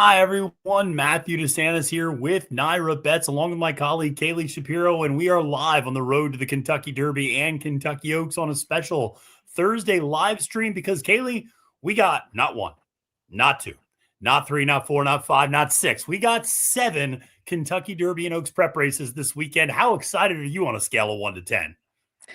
Hi, everyone. Matthew DeSantis here with NYRA Bets, along with my colleague Kaylie Shapiro, and we are live on the road to the Kentucky Derby and Kentucky Oaks on a special Thursday live stream because, Kaylie, we got not one, not two, not three, not four, not five, not six. We got 7 Kentucky Derby and Oaks prep races this weekend. How excited are you on a scale of 1 to 10?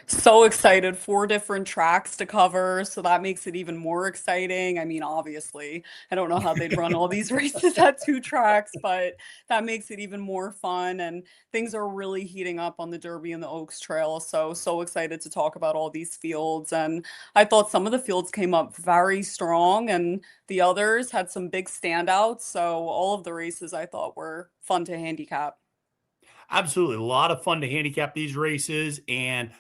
So excited, 4 different tracks to cover, so that makes it even more exciting. I mean, obviously, I don't know how they'd run all these races at 2 tracks, but that makes it even more fun, and things are really heating up on the Derby and the Oaks Trail, so excited to talk about all these fields, and I thought some of the fields came up very strong, and the others had some big standouts, so all of the races I thought were fun to handicap. Absolutely. A lot of fun to handicap these races and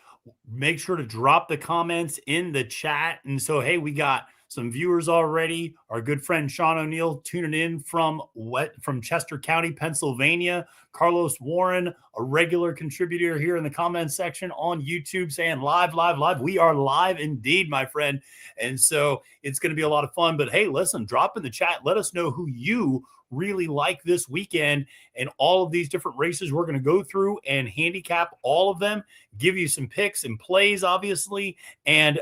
make sure to drop the comments in the chat. And so, hey, we got some viewers already. Our good friend Sean O'Neill tuning in from Chester County, Pennsylvania. Carlos Warren, a regular contributor here in the comments section on YouTube saying live, live, live. We are live indeed, my friend. And so it's going to be a lot of fun. But hey, listen, drop in the chat. Let us know who you really like this weekend and all of these different races we're going to go through and handicap all of them, give you some picks and plays, obviously. And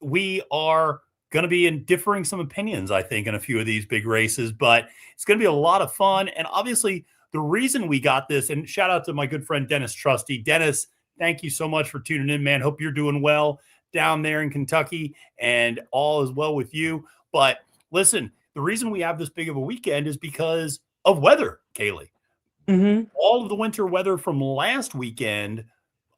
we are going to be in differing some opinions, I think, in a few of these big races, but it's going to be a lot of fun. And obviously, the reason we got this, and shout out to my good friend Dennis Trusty. Dennis, thank you so much for tuning in, man. Hope you're doing well down there in Kentucky and all is well with you. But listen, the reason we have this big of a weekend is because of weather, Kaylie. Mm-hmm. All of the winter weather from last weekend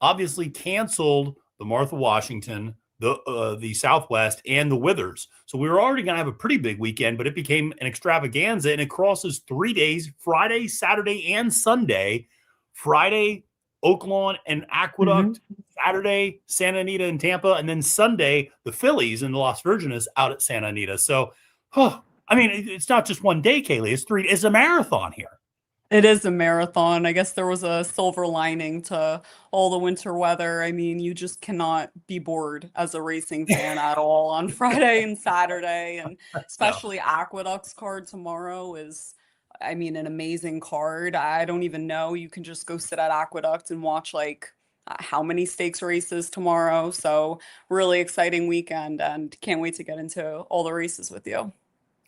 obviously canceled the Martha Washington, the Southwest, and the Withers. So we were already going to have a pretty big weekend, but it became an extravaganza, and it crosses 3 days, Friday, Saturday, and Sunday. Friday, Oaklawn and Aqueduct. Saturday, Santa Anita and Tampa. And then Sunday, the Phillies and the Las Virgenes out at Santa Anita. So, I mean, it's not just one day, Kaylie. It's a marathon here. It is a marathon. I guess there was a silver lining to all the winter weather. I mean, you just cannot be bored as a racing fan at all on Friday and Saturday, and So, especially Aqueduct's card tomorrow is, I mean, an amazing card. I don't even know. You can just go sit at Aqueduct and watch like how many stakes races tomorrow. So, really exciting weekend and can't wait to get into all the races with you.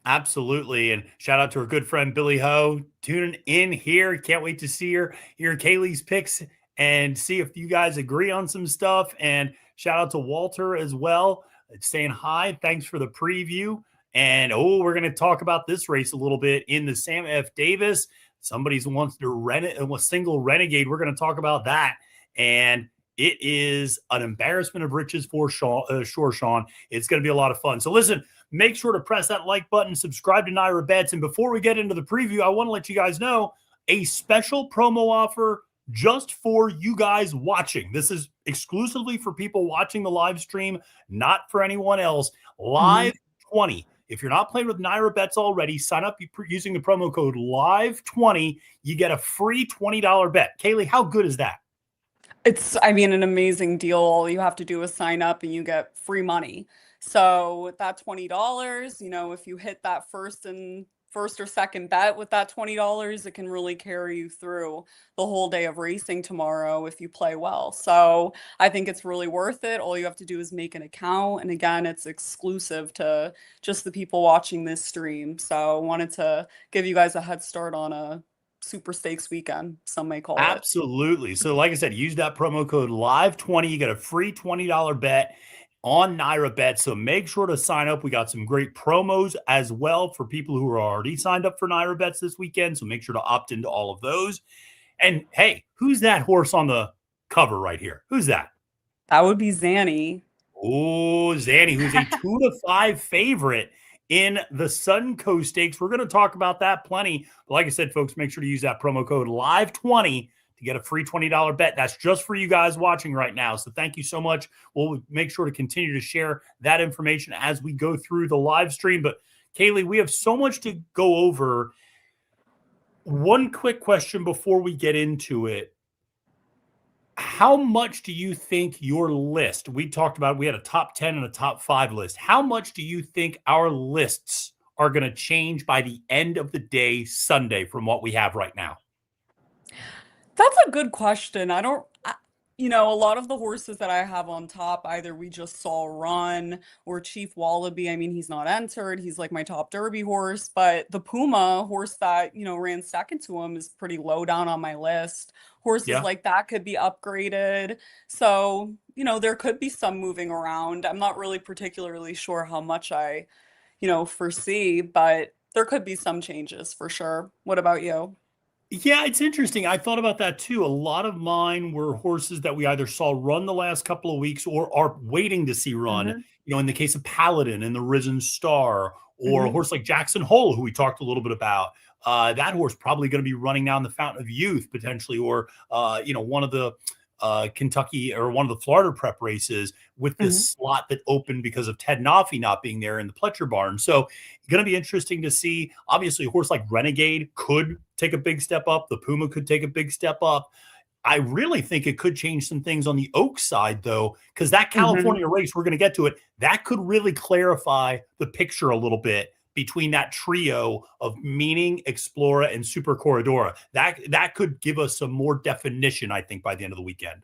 absolutely. And shout out to our good friend Billy Ho tuning in here. Can't wait to see her, hear Kaylee's picks and see if you guys agree on some stuff. And shout out to Walter as well, saying hi. Thanks for the preview. And we're going to talk about this race a little bit in the Sam F. Davis. Somebody's wants to a single renegade. We're going to talk about that. And it is an embarrassment of riches for Sean. It's going to be a lot of fun. So listen, make sure to press that like button, subscribe to NYRA Bets. And before we get into the preview, I want to let you guys know a special promo offer just for you guys watching. This is exclusively for people watching the live stream, not for anyone else. Live 20. If you're not playing with NYRA Bets already, sign up using the promo code LIVE20. You get a free $20 bet. Kaylie, how good is that? It's, I mean, an amazing deal. All you have to do is sign up and you get free money. So with that $20, if you hit that first or second bet with that $20, it can really carry you through the whole day of racing tomorrow if you play well. So I think it's really worth it. All you have to do is make an account. And again, it's exclusive to just the people watching this stream. So I wanted to give you guys a head start on a super stakes weekend, some may call it. Absolutely. So, like I said, use that promo code LIVE20. You get a free $20 bet on NYRA Bet. So make sure to sign up. We got some great promos as well for people who are already signed up for NYRA Bets this weekend. So make sure to opt into all of those. And hey, who's that horse on the cover right here? Who's that? That would be Zanny. Oh, Zanny, who's a 2-5 favorite in the Suncoast Stakes. We're going to talk about that plenty. But like I said, folks, make sure to use that promo code LIVE20 to get a free $20 bet. That's just for you guys watching right now. So thank you so much. We'll make sure to continue to share that information as we go through the live stream. But Kaylie, we have so much to go over. One quick question before we get into it. How much do you think your list, we talked about, we had a top 10 and a top 5 list. How much do you think our lists are going to change by the end of the day Sunday from what we have right now? That's a good question. A lot of the horses that I have on top, either we just saw run or Chief Wallaby. I mean, he's not entered. He's like my top Derby horse, but the Puma horse that, ran second to him is pretty low down on my list. Horses Yeah. like that could be upgraded. So, there could be some moving around. I'm not really particularly sure how much I, foresee, but there could be some changes for sure. What about you? Yeah, it's interesting. I thought about that too. A lot of mine were horses that we either saw run the last couple of weeks or are waiting to see run. Hmm. In the case of Paladin and the Risen Star, or a Hmm. horse like Jackson Hole, who we talked a little bit about. That horse probably going to be running down the Fountain of Youth potentially, or one of the Kentucky or one of the Florida prep races with Hmm. this slot that opened because of Ted Noffey not being there in the Pletcher barn. So going to be interesting to see. Obviously, a horse like Renegade could take a big step up. The Puma could take a big step up. I really think it could change some things on the Oak side, though, because that Hmm. California race, we're going to get to it, that could really clarify the picture a little bit between that trio of Meaning, Explorer, and Super Corridora. That could give us some more definition, I think, by the end of the weekend.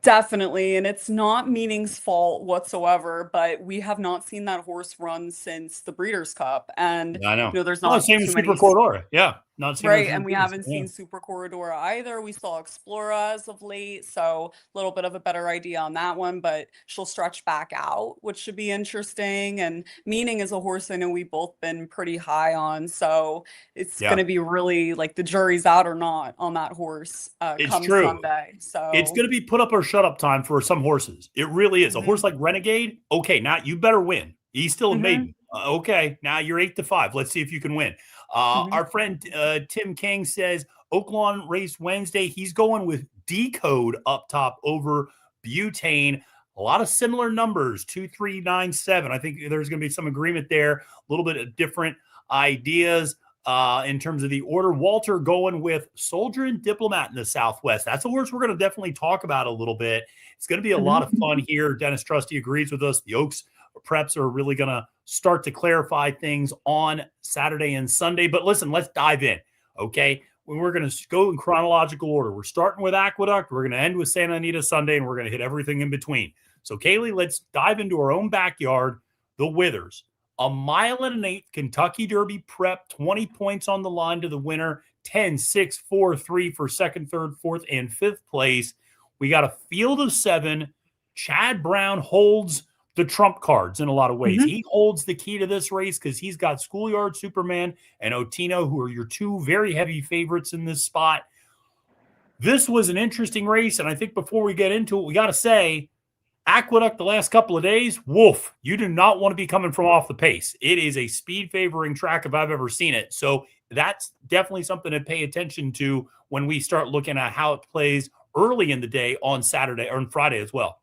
Definitely, and it's not Meaning's fault whatsoever, but we have not seen that horse run since the Breeders' Cup, and I know. there's Well, not same too as Super many. Corridora. Yeah, not seen her Right, since and the we Breeders' haven't Yeah. seen Super Corridora either. We saw Explora as of late, so a little bit of a better idea on that one, but she'll stretch back out, which should be interesting. And Meaning is a horse I know we've both been pretty high on, so it's going Yeah, to be really like the jury's out or not on that horse it's come true. Sunday. It's So, going to be put up or shut up time for some horses. It really is. A horse mhm, like Renegade, okay, now you better win. He's still a mhm, maiden. Okay, now you're 8-5. Let's see if you can win. mhm. Our friend Tim King says Oaklawn race Wednesday. He's going with Decode up top over Butane. A lot of similar numbers, 2397. I think there's going to be some agreement there. A little bit of different ideas in terms of the order. Walter going with Soldier and Diplomat in the Southwest. That's a horse we're going to definitely talk about a little bit. It's going to be a lot of Mhm. fun here. Dennis Trusty agrees with us. The Oaks preps are really going to start to clarify things on Saturday and Sunday. But listen, let's dive in. Okay. We're going to go in chronological order. We're starting with Aqueduct. We're going to end with Santa Anita Sunday, and we're going to hit everything in between. So, Kaylie, let's dive into our own backyard, the Withers. A mile and an eighth Kentucky Derby prep, 20 points on the line to the winner, 10, 6, 4, 3 for second, third, fourth, and fifth place. We got a field of seven. Chad Brown holds the trump cards in a lot of ways. Mhm. He holds the key to this race because he's got Schoolyard Superman and Otino, who are your two very heavy favorites in this spot. This was an interesting race, and I think before we get into it, we got to say Aqueduct the last couple of days, woof, you do not want to be coming from off the pace. It is a speed favoring track if I've ever seen it. So that's definitely something to pay attention to when we start looking at how it plays early in the day on Saturday or on Friday as well.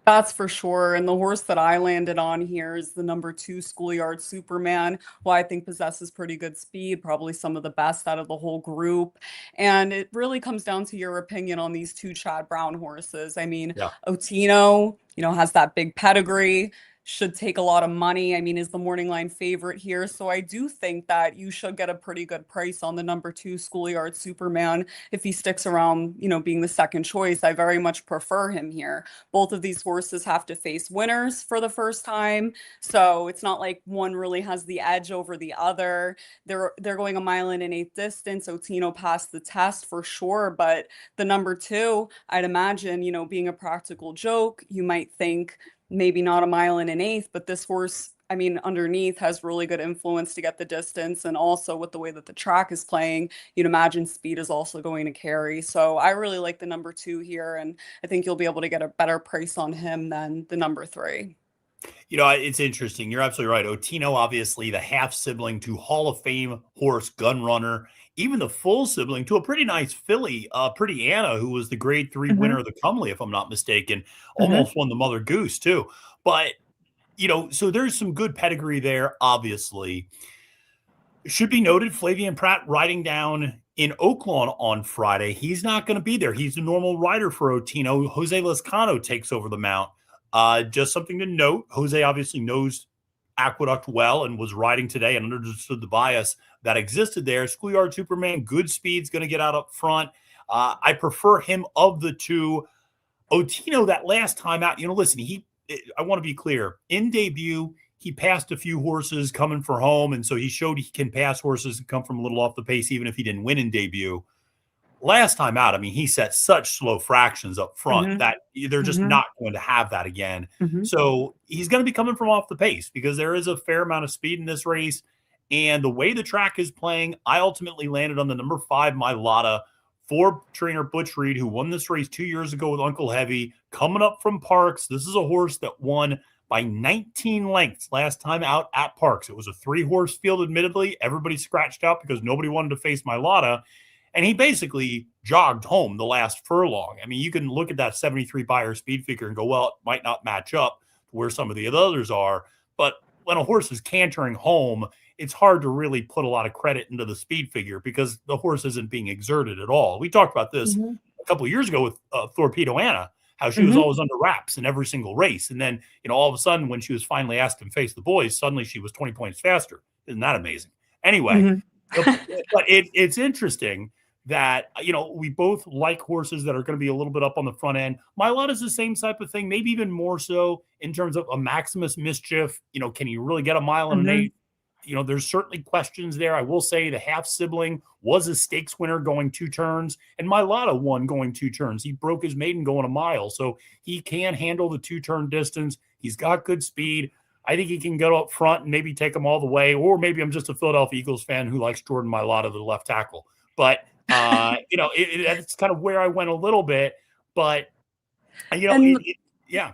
That's for sure. And the horse that I landed on here is the number 2 Schoolyard Superman, who I think possesses pretty good speed, probably some of the best out of the whole group. And it really comes down to your opinion on these two Chad Brown horses. I mean, Yeah. Otino, has that big pedigree, should take a lot of money. I mean, is the morning line favorite here. So I do think that you should get a pretty good price on the number 2 Schoolyard Superman if he sticks around, being the second choice. I very much prefer him here. Both of these horses have to face winners for the first time, so it's not like one really has the edge over the other. They're going a mile and an eighth distance. Otino passed the test for sure, but the number 2, I'd imagine, being a practical joke, you might think maybe not a mile and an eighth, but this horse, I mean, underneath has really good influence to get the distance. And also with the way that the track is playing, you'd imagine speed is also going to carry. So I really like the number 2 here. And I think you'll be able to get a better price on him than the number 3. It's interesting. You're absolutely right. Otino, obviously, the half sibling to Hall of Fame horse gun runner, even the full sibling to a pretty nice filly, Pretty Anna, who was the grade 3 winner Hmm. of the Comely, if I'm not mistaken, Hmm. almost won the Mother Goose, too. But, so there's some good pedigree there, obviously. It should be noted Flavian Pratt riding down in Oaklawn on Friday. He's not going to be there. He's the normal rider for Otino. Jose Lascano takes over the mount. Just something to note. Jose obviously knows Aqueduct well and was riding today and understood the bias that existed there. Schoolyard Superman, good speed's going to get out up front. I prefer him of the two. Otino, that last time out, listen, I want to be clear. In debut, he passed a few horses coming for home, and so he showed he can pass horses and come from a little off the pace, even if he didn't win in debut. Last time out, I mean, he set such slow fractions up front that they're just not going to have that again. So he's going to be coming from off the pace because there is a fair amount of speed in this race. And the way the track is playing, I ultimately landed on the number 5, Mylotta, for trainer Butch Reed, who won this race 2 years ago with Uncle Heavy, coming up from Parks. This is a horse that won by 19 lengths last time out at Parks. It was a 3-horse field, admittedly. Everybody scratched out because nobody wanted to face Mylotta. And he basically jogged home the last furlong. I mean, you can look at that 73 Beyer speed figure and go, well, it might not match up to where some of the others are. But when a horse is cantering home, it's hard to really put a lot of credit into the speed figure because the horse isn't being exerted at all. We talked about this a couple of years ago with Torpedo Anna, how she was always under wraps in every single race. And then, all of a sudden, when she was finally asked to face the boys, suddenly she was 20 points faster. Isn't that amazing? Anyway, but it's interesting that, we both like horses that are going to be a little bit up on the front end. Mylotta is the same type of thing, maybe even more so in terms of a Maximus Mischief. Can you really get a mile and an eighth? There's certainly questions there. I will say the half sibling was a stakes winner going 2 turns, and Mylotta won going 2 turns. He broke his maiden going a mile, so he can handle the 2-turn distance. He's got good speed. I think he can go up front and maybe take them all the way, or maybe I'm just a Philadelphia Eagles fan who likes Jordan Mylotta, the left tackle. But it's kind of where I went a little bit, but yeah.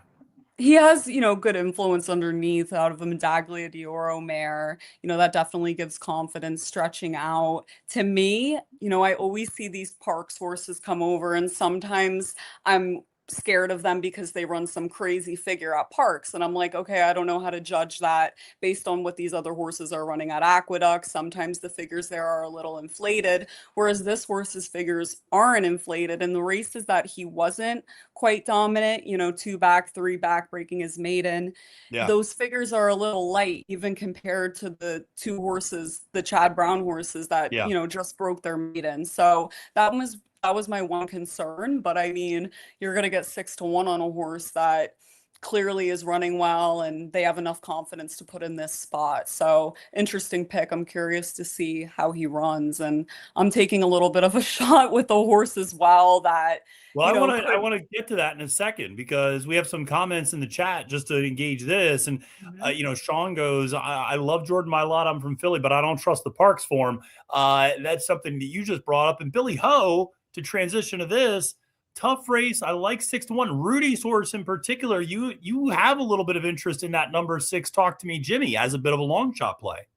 He has, good influence underneath out of a Medaglia d'Oro mare. That definitely gives confidence stretching out. To me, I always see these Parks horses come over, and sometimes I'm scared of them because they run some crazy figure at Parks. And I'm like, okay, I don't know how to judge that based on what these other horses are running at Aqueduct. Sometimes the figures there are a little inflated, whereas this horse's figures aren't inflated. And the races that he wasn't quite dominant, 2 back, 3 back, breaking his maiden, those figures are a little light, even compared to the 2 horses, the Chad Brown horses that, just broke their maiden. So that was my one concern, but I mean, you're going to get 6-1 on a horse that clearly is running well and they have enough confidence to put in this spot. So interesting pick. I'm curious to see how he runs, and I'm taking a little bit of a shot with the horse as well that, I want to get to that in a second because we have some comments in the chat just to engage this. And, Sean goes, I love Jordan Mylotta. I'm from Philly, but I don't trust the Parks form. That's something that you just brought up. And Billy Ho, to transition to this, tough race. I like 6-1. Rudy's horse in particular, you have a little bit of interest in that number 6. Talk to me, Jimmy, as a bit of a long shot play.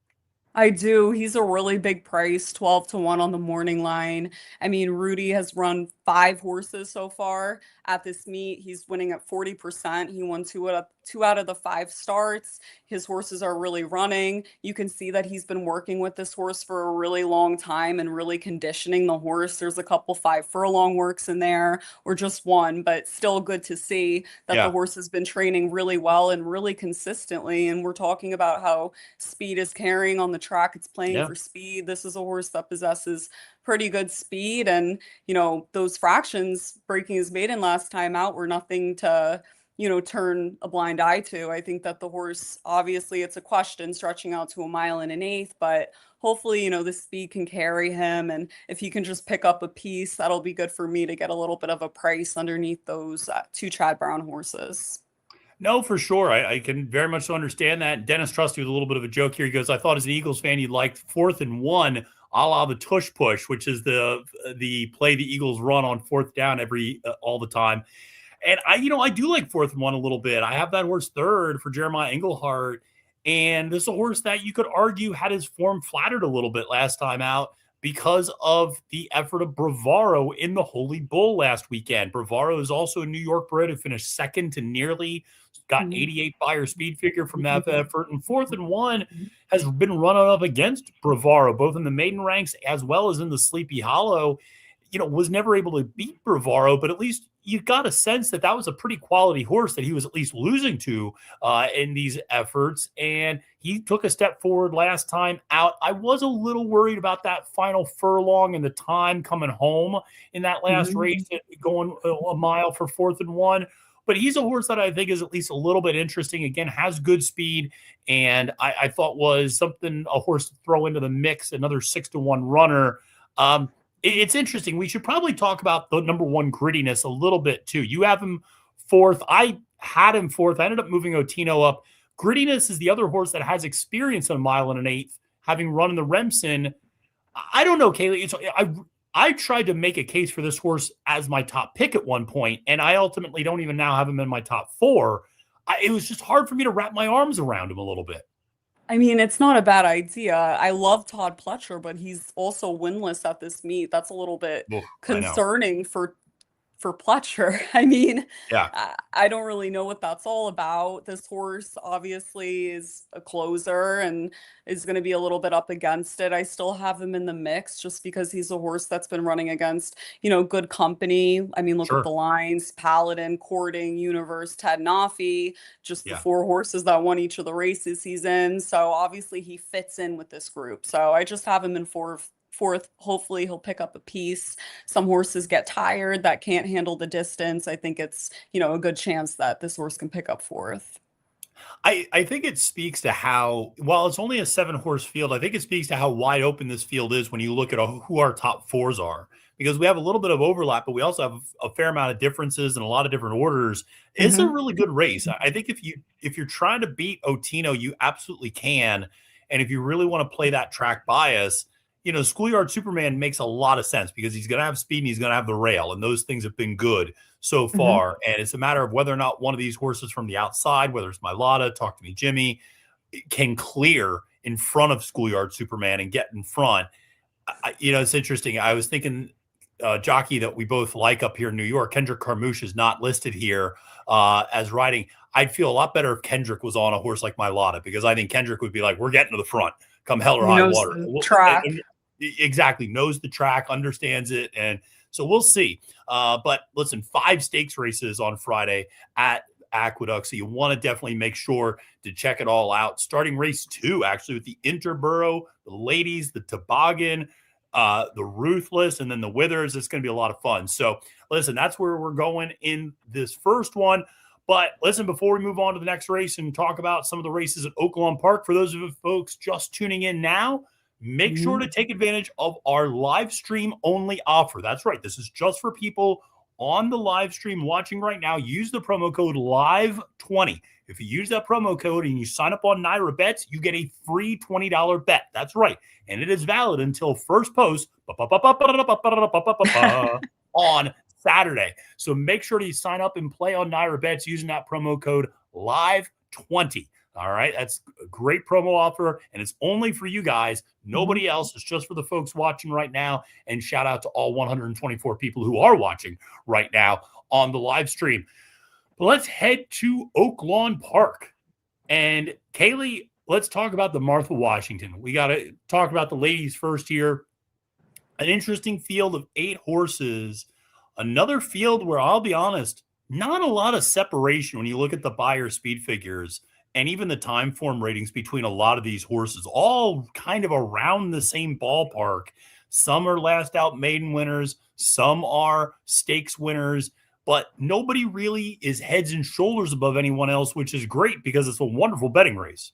I do. He's a really big price, 12-1 on the morning line. I mean, Rudy has run 5 horses so far at this meet. He's winning at 40%. He won 2 out of the 5 starts. His horses are really running. You can see that he's been working with this horse for a really long time and really conditioning the horse. There's a couple 5 furlong works in there, or just one, but still good to see that the horse has been training really well and really consistently. And we're talking about how speed is carrying on the track. It's playing for speed. This is a horse that possesses pretty good speed, and those fractions breaking his maiden last time out were nothing to turn a blind eye to. I think that the horse, obviously it's a question stretching out to 1 1/8 miles, but hopefully the speed can carry him, and if he can just pick up a piece, that'll be good for me to get a little bit of a price underneath those 2 Chad Brown horses. No, for sure. I can very much so understand that. Dennis Trusty with a little bit of a joke here. He goes, I thought as an Eagles fan, you'd like 4th and 1, a la the tush push, which is the play the Eagles run on 4th down all the time. And I do like 4th and 1 a little bit. I have that horse 3rd for Jeremiah Englehart. And this is a horse that you could argue had his form flattered a little bit last time out because of the effort of Bravaro in the Holy Bull last weekend. Bravaro is also a New York bred who finished 2nd to nearly, got an 88 Beyer speed figure from that effort. And 4th and 1 has been running up against Bravaro, both in the maiden ranks as well as in the Sleepy Hollow. was never able to beat Brevaro, but at least you got a sense that that was a pretty quality horse that he was at least losing to in these efforts. And he took a step forward last time out. I was a little worried about that final furlong and the time coming home in that last race, going a mile for 4th and 1. But he's a horse that I think is at least a little bit interesting. Again, has good speed, and I thought was something, a horse to throw into the mix, another 6-1 runner. It's interesting. We should probably talk about the number 1 grittiness a little bit too. You have him 4th. I had him 4th. I ended up moving Otino up. Grittiness is the other horse that has experience in 1 1/8, having run in the Remsen. I don't know, Kaylie. I tried to make a case for this horse as my top pick at one point, and I ultimately don't even now have him in my top 4. It was just hard for me to wrap my arms around him a little bit. I mean, it's not a bad idea. I love Todd Pletcher, but he's also winless at this meet. That's a little bit Oof, concerning for Pletcher. I mean, yeah, I don't really know what that's all about. This horse obviously is a closer and is going to be a little bit up against it. I still have him in the mix just because he's a horse that's been running against, good company. I mean, look at the lines: Paladin, Courting, Universe, Ted Nafi, just the 4 horses that won each of the races he's in. So obviously he fits in with this group. So I just have him in 4th. Hopefully he'll pick up a piece. Some horses get tired that can't handle the distance. I think it's, a good chance that this horse can pick up 4th. I think it speaks to how, while it's only a 7-horse field, I think it speaks to how wide open this field is when you look at who our top 4s are, because we have a little bit of overlap, but we also have a fair amount of differences and a lot of different orders. It's a really good race. I think if you're trying to beat Otino, you absolutely can. And if you really want to play that track bias, Schoolyard Superman makes a lot of sense because he's going to have speed and he's going to have the rail, and those things have been good so far. And it's a matter of whether or not one of these horses from the outside, whether it's Mylotta, Talk to Me Jimmy, can clear in front of Schoolyard Superman and get in front. It's interesting. I was thinking jockey that we both like up here in New York, Kendrick Carmouche, is not listed here as riding. I'd feel a lot better if Kendrick was on a horse like Mylotta, because I think Kendrick would be like, we're getting to the front come hell or high water. Track. Exactly. Knows the track, understands it. And so we'll see. But listen, 5 stakes races on Friday at Aqueduct. So you want to definitely make sure to check it all out. Starting race 2, actually, with the Interborough, the Ladies, the Toboggan, the Ruthless, and then the Withers. It's going to be a lot of fun. So listen, that's where we're going in this first one. But listen, before we move on to the next race and talk about some of the races at Oaklawn Park, for those of you folks just tuning in now, make sure to take advantage of our live stream only offer. That's right. This is just for people on the live stream watching right now. Use the promo code LIVE20. If you use that promo code and you sign up on NYRA Bets, you get a free $20 bet. That's right. And it is valid until first post on Saturday. So make sure to sign up and play on NYRA Bets using that promo code LIVE20. All right. That's a great promo offer, and it's only for you guys. Nobody else. It's just for the folks watching right now. And shout out to all 124 people who are watching right now on the live stream. But let's head to Oaklawn Park. And Kaylie, let's talk about the Martha Washington. We got to talk about the ladies first here. An interesting field of 8 horses. Another field where, I'll be honest, not a lot of separation when you look at the buyer speed figures and even the time form ratings between a lot of these horses, all kind of around the same ballpark. Some are last out maiden winners, some are stakes winners, but nobody really is heads and shoulders above anyone else, which is great because it's a wonderful betting race.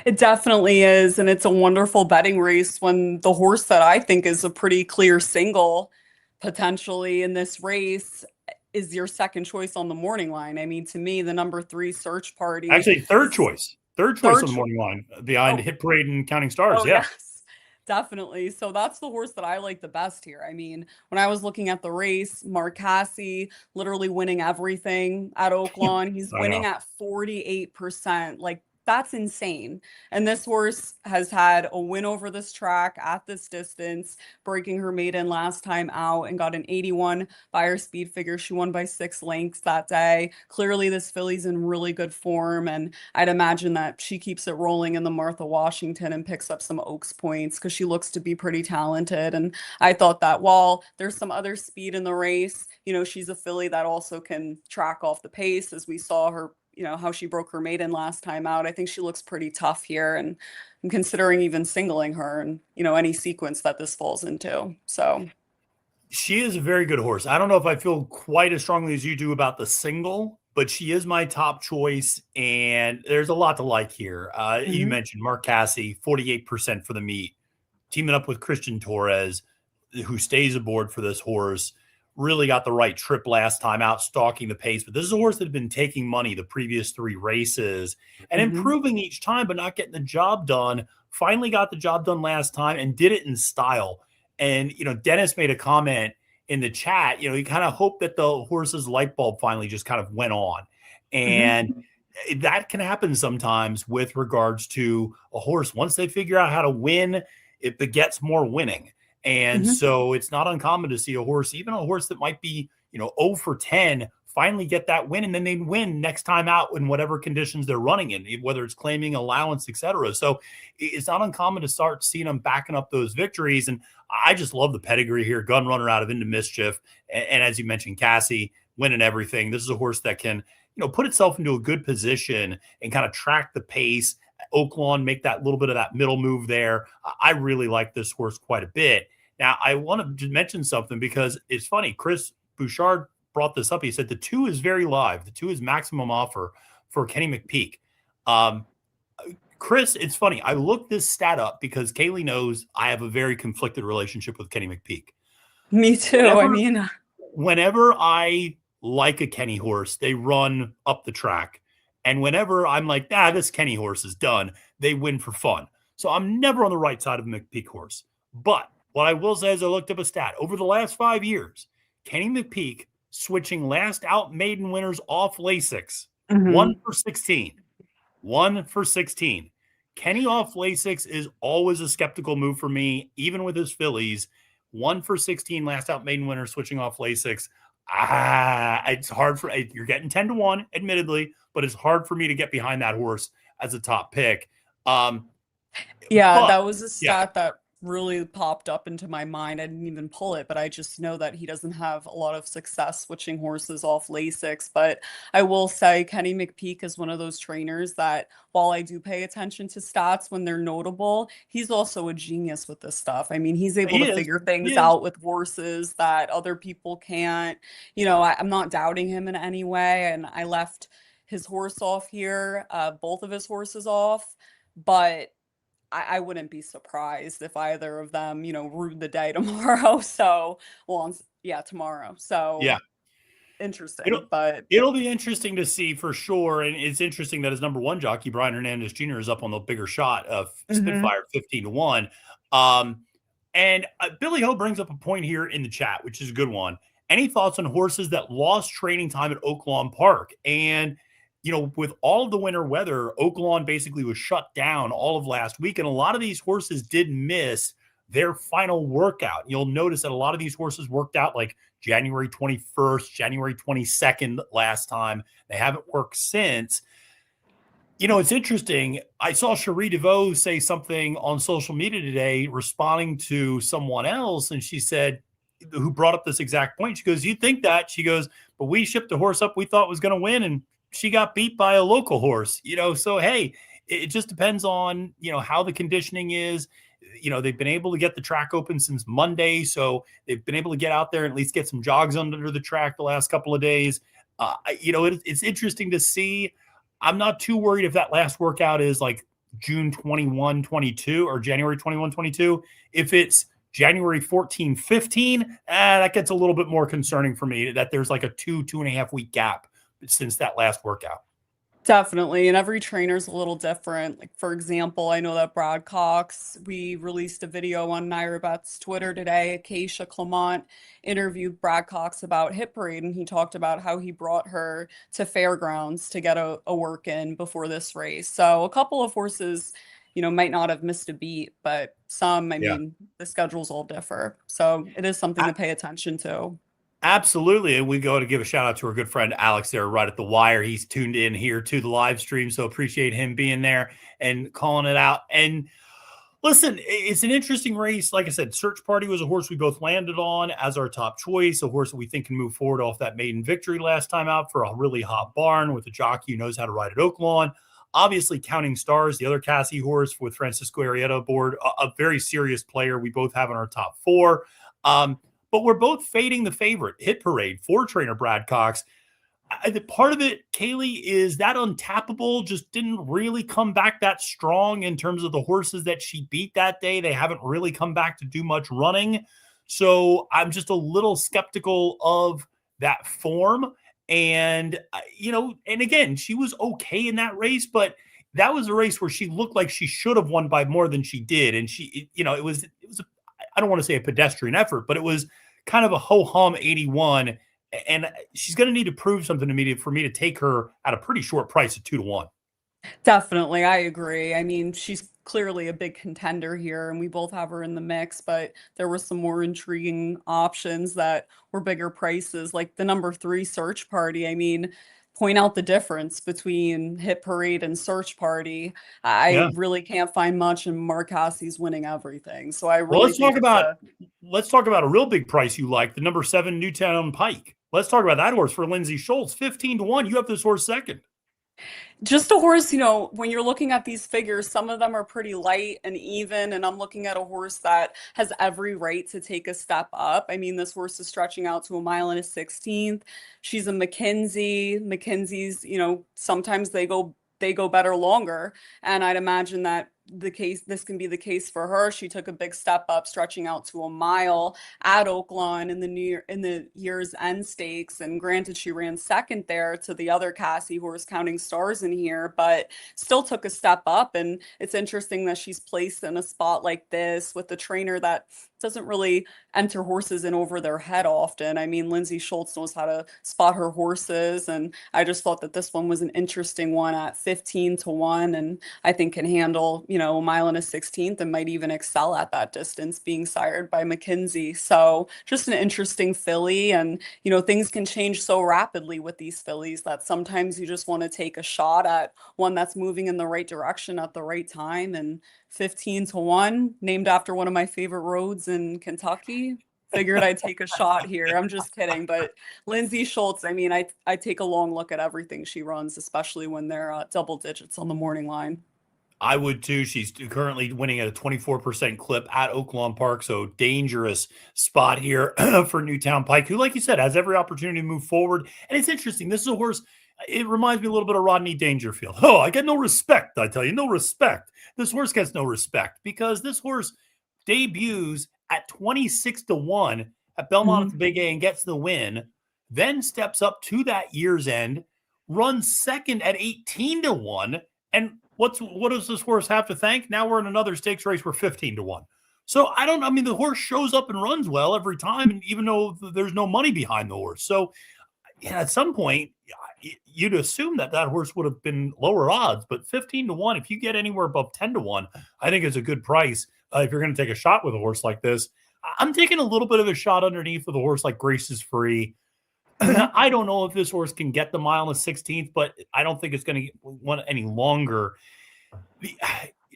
It definitely is, and it's a wonderful betting race when the horse that I think is a pretty clear single potentially in this race is your second choice on the morning line. I mean, to me, the number 3 Search Party. Actually, third choice on the morning line behind Hit Parade and Counting Stars. Yes, definitely. So that's the horse that I like the best here. I mean, when I was looking at the race, Marcassi literally winning everything at Oaklawn. He's winning at 48%. Like, That's insane. And this horse has had a win over this track at this distance, breaking her maiden last time out, and got an 81 by her speed figure. She won by 6 lengths that day. Clearly, this filly's in really good form, and I'd imagine that she keeps it rolling in the Martha Washington and picks up some Oaks points because she looks to be pretty talented. And I thought that while there's some other speed in the race, she's a filly that also can track off the pace, as we saw her, how she broke her maiden last time out. I think she looks pretty tough here, and I'm considering even singling her and, any sequence that this falls into. So she is a very good horse. I don't know if I feel quite as strongly as you do about the single, but she is my top choice, and there's a lot to like here. You mentioned Mark Casse, 48% for the meet, teaming up with Christian Torres, who stays aboard for this horse. Really got the right trip last time out, stalking the pace. But this is a horse that had been taking money the previous 3 races and improving each time, but not getting the job done. Finally got the job done last time and did it in style. And, Dennis made a comment in the chat, he kind of hoped that the horse's light bulb finally just kind of went on. And that can happen sometimes with regards to a horse. Once they figure out how to win, it begets more winning. And so it's not uncommon to see a horse, even a horse that might be, 0 for 10, finally get that win, and then they win next time out in whatever conditions they're running in, whether it's claiming allowance, etc. So it's not uncommon to start seeing them backing up those victories. And I just love the pedigree here. Gun runner out of Into Mischief. And as you mentioned, Casse winning everything. This is a horse that can, put itself into a good position and kind of track the pace. Oaklawn make that little bit of that middle move there. I really like this horse quite a bit. Now, I want to mention something because it's funny. Chris Bouchard brought this up. He said the 2 is very live. The 2 is maximum offer for Kenny McPeek. Chris, it's funny. I looked this stat up because Kaylie knows I have a very conflicted relationship with Kenny McPeek. Me too. Whenever I like a Kenny horse, they run up the track. And whenever I'm like, this Kenny horse is done, they win for fun. So I'm never on the right side of a McPeek horse. But what I will say is I looked up a stat. Over the last 5 years, Kenny McPeek switching last out maiden winners off Lasix, 1 for 16. 1 for 16. Kenny off Lasix is always a skeptical move for me, even with his fillies. 1 for 16 last out maiden winners switching off Lasix. It's hard for you're getting 10 to 1, admittedly, but it's hard for me to get behind that horse as a top pick. That was a stat that really popped up into my mind. I didn't even pull it, but I just know that he doesn't have a lot of success switching horses off Lasix. But I will say Kenny McPeek is one of those trainers that, while I do pay attention to stats when they're notable, he's also a genius with this stuff. I mean, he's able to figure things out with horses that other people can't. I'm not doubting him in any way. And I left his horse off here, both of his horses off, but I wouldn't be surprised if either of them, rue the day tomorrow. Tomorrow. So interesting. It'll be interesting to see for sure. And it's interesting that his number 1 jockey, Brian Hernandez Jr., is up on the bigger shot of Spitfire 15 to 1. And Billy Ho brings up a point here in the chat, which is a good one. Any thoughts on horses that lost training time at Oaklawn Park? And with all of the winter weather, Oaklawn basically was shut down all of last week. And a lot of these horses did miss their final workout. You'll notice that a lot of these horses worked out like January 21st, January 22nd last time. They haven't worked since. It's interesting. I saw Cherie DeVoe say something on social media today responding to someone else. And she said, who brought up this exact point. She goes, you think that? She goes, but we shipped a horse up we thought was going to win, and she got beat by a local horse, so, hey, it just depends on, how the conditioning is. They've been able to get the track open since Monday. So they've been able to get out there and at least get some jogs under the track the last couple of days. It's interesting to see. I'm not too worried if that last workout is like June 21, 22 or January 21, 22. If it's January 14, 15, that gets a little bit more concerning for me that there's like a 2.5 week gap since that last workout. Definitely, and every trainer's a little different. Like for example, I know that Brad Cox, we released a video on NYRA Bets Twitter today. Acacia Clement interviewed Brad Cox about Hit Parade, and he talked about how he brought her to fairgrounds to get a work in before this race. So a couple of horses, might not have missed a beat, but some, I Yeah. mean, the schedules all differ. So it is something to pay attention to. Absolutely. And we go to give a shout out to our good friend Alex there right at the wire. He's tuned in here to the live stream. So appreciate him being there and calling it out. And listen, it's an interesting race. Like I said, Search Party was a horse we both landed on as our top choice, a horse that we think can move forward off that maiden victory last time out for a really hot barn with a jockey who knows how to ride at Oaklawn. Obviously, Counting Stars, the other Cassie horse with Francisco Arrieta aboard, a very serious player we both have in our top four. But we're both fading the favorite, Hit Parade, for trainer Brad Cox. The part of it, Kaylie, is that Untappable just didn't really come back that strong in terms of the horses that she beat that day. They haven't really come back to do much running. So I'm just a little skeptical of that form. And, and again, she was okay in that race, but that was a race where she looked like she should have won by more than she did. And it was I don't want to say a pedestrian effort, but it was kind of a ho-hum 81. And she's going to need to prove something to me for me to take her at a pretty short price at 2-1. Definitely, I agree. I mean, she's clearly a big contender here, and we both have her in the mix, but there were some more intriguing options that were bigger prices, like the number 3 Search Party. I mean, point out the difference between Hit Parade and Search Party. I Yeah. really can't find much, and Mark Cassie's winning everything. So I Well, really think it's a let's talk about a real big price you like, the number 7 Newtown Pike. Let's talk about that horse for Lindsay Schultz, 15-1. You have this horse second. just a horse, when you're looking at these figures, some of them are pretty light and even, and I'm looking at a horse that has every right to take a step up. I mean, this horse is stretching out to a mile and a 16th. She's a McKinsey. McKinsey's, sometimes they go better longer, and I'd imagine that this can be the case for her. She took a big step up, stretching out to a mile at Oaklawn in the year's end stakes. And granted, she ran second there to the other Cassie horse, Counting Stars, in here, but still took a step up. And it's interesting that she's placed in a spot like this with the trainer that doesn't really enter horses in over their head often. I mean, Lindsay Schultz knows how to spot her horses, and I just thought that this one was an interesting one at 15-1, and I think can handle, a mile and a 16th and might even excel at that distance, being sired by McKinsey. So just an interesting filly, and things can change so rapidly with these fillies that sometimes you just want to take a shot at one that's moving in the right direction at the right time. And 15-1, named after one of my favorite roads in Kentucky. Figured I'd take a shot here. I'm just kidding. But Lindsay Schultz, I mean, I take a long look at everything she runs, especially when they're double digits on the morning line. I would too. She's currently winning at a 24% clip at Oaklawn Park. So dangerous spot here for Newtown Pike, who, like you said, has every opportunity to move forward. And it's interesting. This is a horse. It reminds me a little bit of Rodney Dangerfield. Oh, I get no respect. I tell you, no respect. This horse gets no respect because this horse debuts at 26-1 at Belmont at the Big A and gets the win, then steps up to that year's end, runs second at 18-1. And what does this horse have to thank? Now we're in another stakes race. We're 15-1. So I mean, the horse shows up and runs well every time, and even though there's no money behind the horse. So at some point, you'd assume that horse would have been lower odds, but 15-1, if you get anywhere above 10-1, I think is a good price. If you're going to take a shot with a horse like this, I'm taking a little bit of a shot underneath with a horse like Grace is Free. I don't know if this horse can get the mile and a 16th, but I don't think it's going to get one any longer.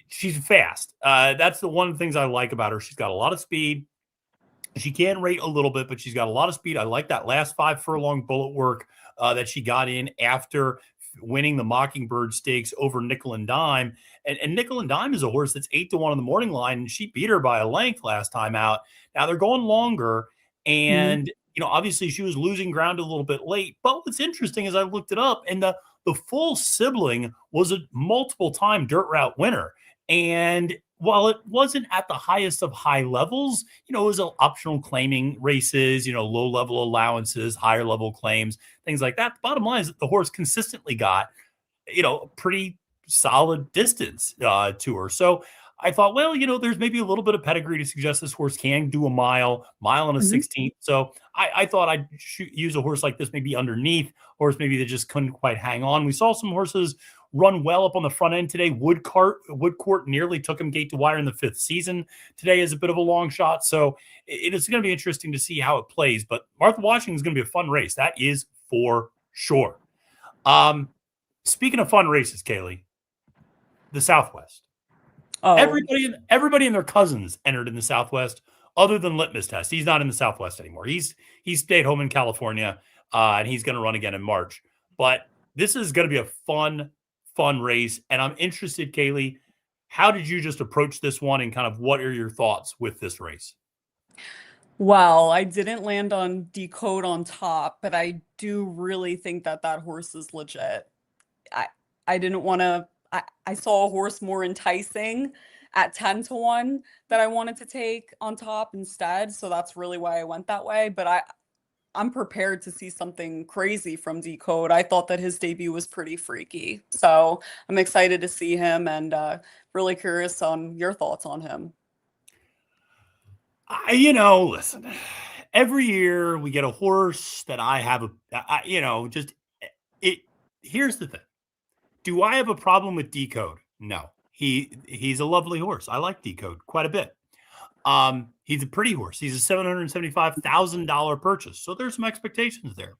She's fast. That's the one of the things I like about her. She's got a lot of speed. She can rate a little bit, but she's got a lot of speed. I like that last 5 furlong bullet work that she got in after winning the Mockingbird Stakes over Nickel and Dime. And Nickel and Dime is a horse that's 8-1 on the morning line, and she beat her by a length last time out. Now they're going longer, and obviously she was losing ground a little bit late. But what's interesting is I looked it up, and the full sibling was a multiple-time dirt route winner. And while it wasn't at the highest of high levels, it was an optional claiming races, low level allowances, higher level claims, things like that. The bottom line is that the horse consistently got pretty solid distance to her. So I thought, well, there's maybe a little bit of pedigree to suggest this horse can do a mile and a Mhm. 16th. So I thought I'd use a horse like this maybe underneath, horse maybe that just couldn't quite hang on. We saw some horses run well up on the front end today. Woodcourt nearly took him gate to wire in the 5th season. Today is a bit of a long shot. So it is going to be interesting to see how it plays. But Martha Washington is going to be a fun race. That is for sure. Speaking of fun races, Kaylie, the Southwest. Oh, Everybody and their cousins entered in the Southwest, other than Litmus Test. He's not in the Southwest anymore. He's stayed home in California, and he's going to run again in March. But this is going to be a fun race, and I'm interested, Kaylie. How did you just approach this one, and kind of what are your thoughts with this race? well, I didn't land on Decode on top, but I do really think that that horse is legit. I I didn't want to. I saw a horse more enticing at 10 to 1 that I wanted to take on top instead, so that's really why I went that way. But I'm prepared to see something crazy from Decode. I thought that his debut was pretty freaky, so I'm excited to see him and really curious on your thoughts on him. Listen, every year we get a horse that I have just it. Here's the thing. Do I have a problem with Decode? No. He's a lovely horse. I like Decode quite a bit. He's a pretty horse. He's a $775,000 purchase. So there's some expectations there.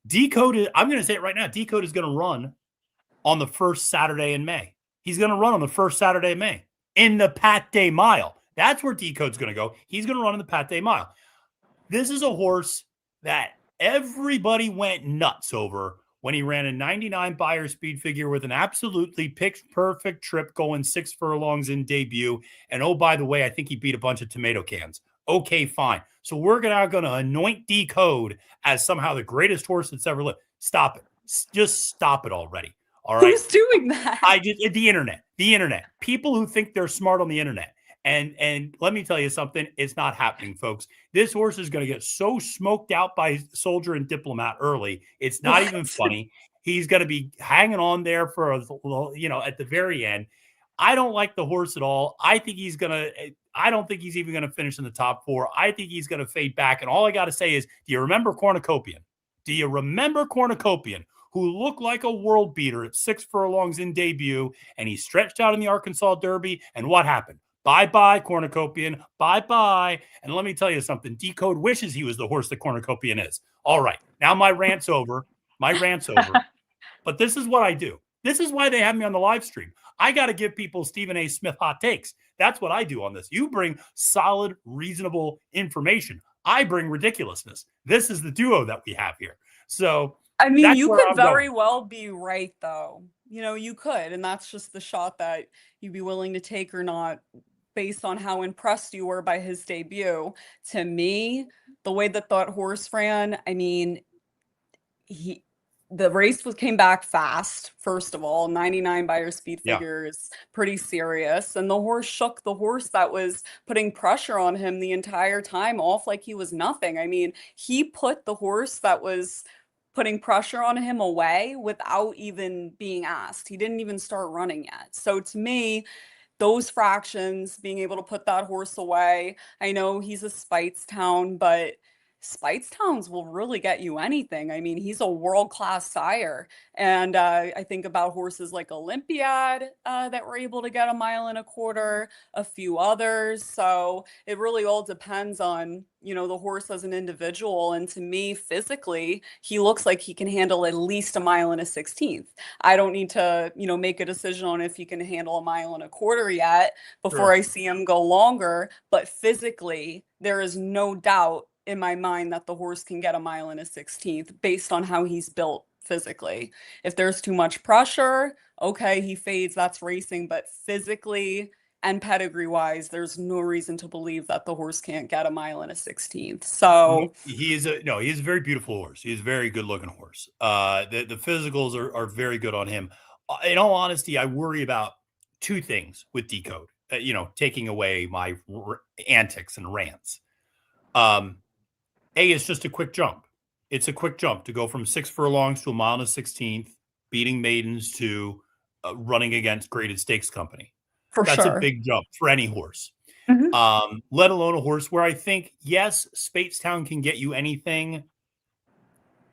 Decode, I'm going to say it right now. Decode is going to run on the first Saturday in May. He's going to run on the first Saturday in May in the Pat Day Mile. That's where Decode's going to go. He's going to run in the Pat Day Mile. This is a horse that everybody went nuts over when he ran a 99 Beyer speed figure with an absolutely perfect trip going 6 furlongs in debut. And oh, by the way, I think he beat a bunch of tomato cans. Okay, fine. So we're now going to anoint Decode as somehow the greatest horse that's ever lived. Stop it. Just stop it already. All right. Who's doing that? The internet, people who think they're smart on the internet. And let me tell you something, it's not happening, folks. This horse is going to get so smoked out by Soldier and Diplomat early. It's not even funny. He's going to be hanging on there for at the very end. I don't like the horse at all. I don't think he's even going to finish in the top 4. I think he's going to fade back. And all I got to say is, do you remember Cornucopian? Who looked like a world beater at 6 furlongs in debut, and he stretched out in the Arkansas Derby, and what happened? Bye-bye, Cornucopian. Bye-bye. And let me tell you something. Decode wishes he was the horse that Cornucopian is. All right. Now my rant's over. But this is what I do. This is why they have me on the live stream. I got to give people Stephen A. Smith hot takes. That's what I do on this. You bring solid, reasonable information. I bring ridiculousness. This is the duo that we have here. So I mean, that's you where could I'm very going. well be right, though. You could, and that's just the shot that you'd be willing to take or not based on how impressed you were by his debut. To me, the way that horse ran, I mean, the race came back fast. First of all, 99 Beyer speed Yeah. figure is pretty serious, and the horse shook the horse that was putting pressure on him the entire time off like he was nothing. I mean, he put the horse that was putting pressure on him away without even being asked. He didn't even start running yet. So to me, those fractions, being able to put that horse away. I know he's a Speightstown, but Speightstowns will really get you anything. I mean, he's a world-class sire. And I think about horses like Olympiad that were able to get 1.25 miles, a few others. So it really all depends on, the horse as an individual. And to me, physically, he looks like he can handle at least 1.16 miles. I don't need to, make a decision on if he can handle 1.25 miles yet before Sure. I see him go longer. But physically, there is no doubt in my mind that the horse can get 1.16 miles based on how he's built physically. If there's too much pressure, okay, he fades, that's racing, but physically and pedigree wise, there's no reason to believe that the horse can't get 1.16 miles. So He is a very beautiful horse. He's a very good looking horse. The physicals are very good on him. In all honesty, I worry about two things with Decode. Taking away my antics and rants. It's just a quick jump. It's a quick jump to go from 6 furlongs to 1.16 miles. beating maidens to running against graded stakes company. For That's a sure. big jump for any horse. Mhm. Let alone a horse where I think, yes, Spatestown can get you anything.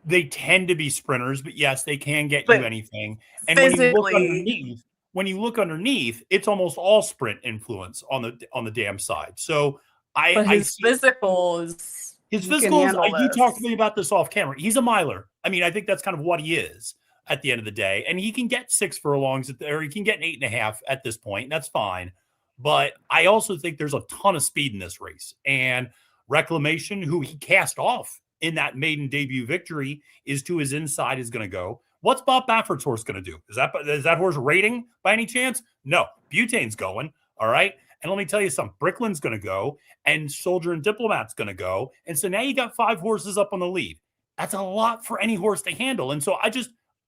They tend to be sprinters, but yes, they can get you But anything. And physically, when you look underneath, it's almost all sprint influence on the damn side. So but I his see physical is his he can physicals. handle You talked to this. me about this off camera. He's a miler. I mean, I think that's kind of what he is at the end of the day. And he can get 6 furlongs, or he can get an 8.5 at this point. And that's fine. But I also think there's a ton of speed in this race. And Reclamation, who he cast off in that maiden debut victory, is to his inside is going to go. What's Bob Baffert's horse going to do? Is that horse rating by any chance? No. Butane's going. All right. And let me tell you something. Brickland's going to go, and Soldier and Diplomat's going to go. And so now you got 5 horses up on the lead. That's a lot for any horse to handle. And so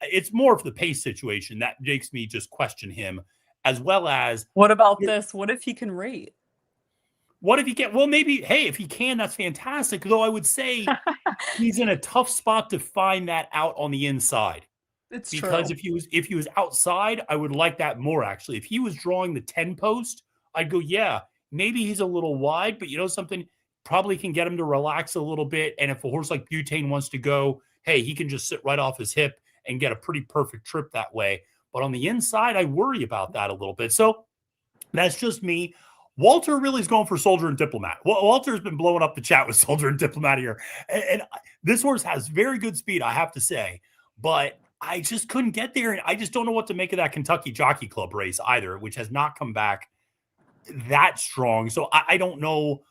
it's more of the pace situation that makes me just question him, as well as What about this? What if he can rate? what if he can't? Well, maybe, hey, if he can, that's fantastic. Though I would say he's in a tough spot to find that out on the inside. It's Because true. if he was outside, I would like that more, actually. If he was drawing the 10 post, I'd go, yeah, maybe he's a little wide, but you know something? Probably can get him to relax a little bit. And if a horse like Butane wants to go, hey, he can just sit right off his hip and get a pretty perfect trip that way. But on the inside, I worry about that a little bit. So that's just me. Walter really is going for Soldier and Diplomat. Walter's been blowing up the chat with Soldier and Diplomat here. And this horse has very good speed, I have to say. But I just couldn't get there. And I just don't know what to make of that Kentucky Jockey Club race either, which has not come back that strong. So I don't know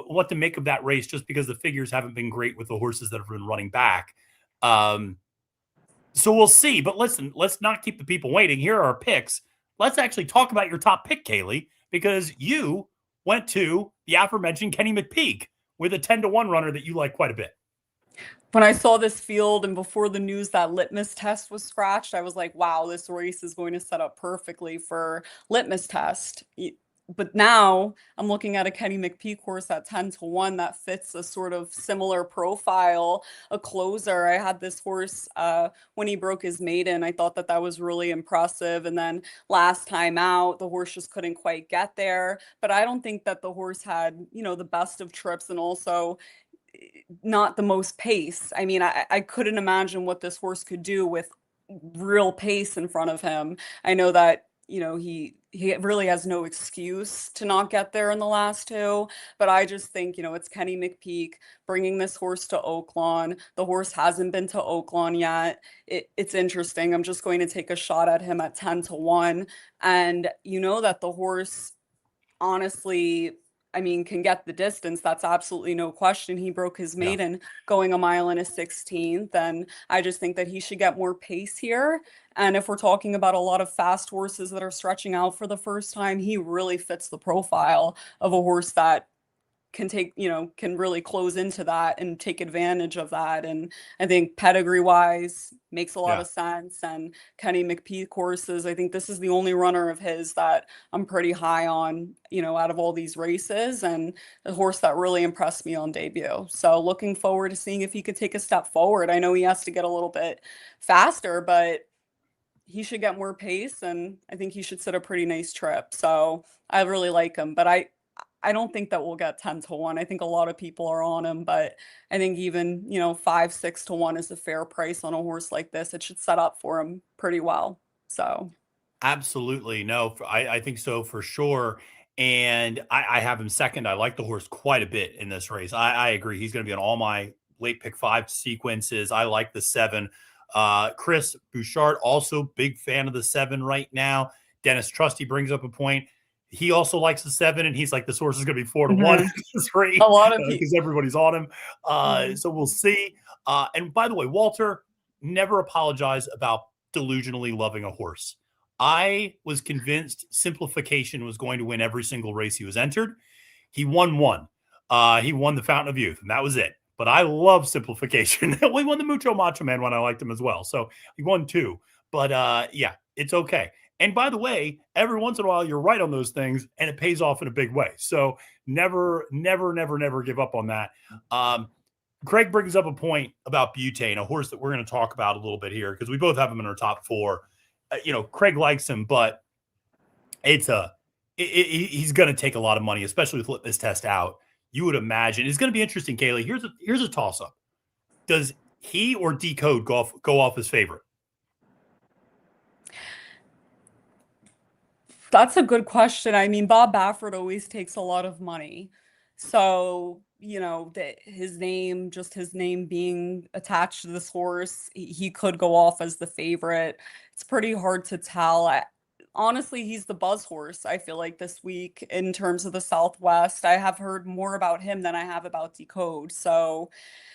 what to make of that race, just because the figures haven't been great with the horses that have been running back. So we'll see. But listen, let's not keep the people waiting. Here are our picks. Let's actually talk about your top pick, Kaylie, because you went to the aforementioned Kenny McPeak with a 10-1 runner that you like quite a bit. When I saw this field and before the news that litmus test was scratched, I was like, wow, this race is going to set up perfectly for litmus test. But now I'm looking at a Kenny McPeak horse at 10-1 that fits a sort of similar profile, a closer. I had this horse when he broke his maiden. I thought that was really impressive. And then last time out, the horse just couldn't quite get there. But I don't think that the horse had, the best of trips, and also not the most pace. I mean, I couldn't imagine what this horse could do with real pace in front of him. I know that, he really has no excuse to not get there in the last 2, but I just think, it's Kenny McPeak bringing this horse to Oaklawn. The horse hasn't been to Oaklawn yet. It's interesting. I'm just going to take a shot at him at 10-1. And that the horse, honestly, I mean, can get the distance. That's absolutely no question. He broke his Yeah. maiden going a mile and a 16th. And I just think that he should get more pace here. And if we're talking about a lot of fast horses that are stretching out for the first time, he really fits the profile of a horse that can really close into that and take advantage of that. And I think pedigree wise makes a lot Yeah. of sense. And Kenny McPeak horses, I think this is the only runner of his that I'm pretty high on, out of all these races, and a horse that really impressed me on debut. So looking forward to seeing if he could take a step forward. I know he has to get a little bit faster, but he should get more pace, and I think he should set a pretty nice trip. So I really like him, but I don't think that we'll get 10-1. I think a lot of people are on him, but I think even, 5-6-1 is a fair price on a horse like this. It should set up for him pretty well. So Absolutely. No, I think so for sure. And I have him second. I like the horse quite a bit in this race. I agree. He's going to be on all my late pick 5 sequences. I like the 7. Chris Bouchard, also big fan of the 7 right now. Dennis Trusty brings up a point. He also likes the 7, and he's like, this horse is going to be 4-1 in this race a lot of people, because everybody's on him. So we'll see. And by the way, Walter, never apologize about delusionally loving a horse. I was convinced Simplification was going to win every single race he was entered. He won one. He won the Fountain of Youth, and that was it. But I love Simplification. We won the Mucho Macho Man when I liked him as well. So he won 2. But yeah, it's okay. And by the way, every once in a while, you're right on those things, and it pays off in a big way. So never give up on that. Craig brings up a point about Butane, a horse that we're going to talk about a little bit here because we both have him in our top four. Craig likes him, but he's going to take a lot of money, especially with this test out. You would imagine it's going to be interesting, Kaylie. Here's a toss up. Does he or Decode go off his favorite? That's a good question. I mean, Bob Baffert always takes a lot of money. So, his name being attached to this horse, he could go off as the favorite. It's pretty hard to tell. Honestly, he's the buzz horse, I feel like, this week in terms of the Southwest. I have heard more about him than I have about Decode. So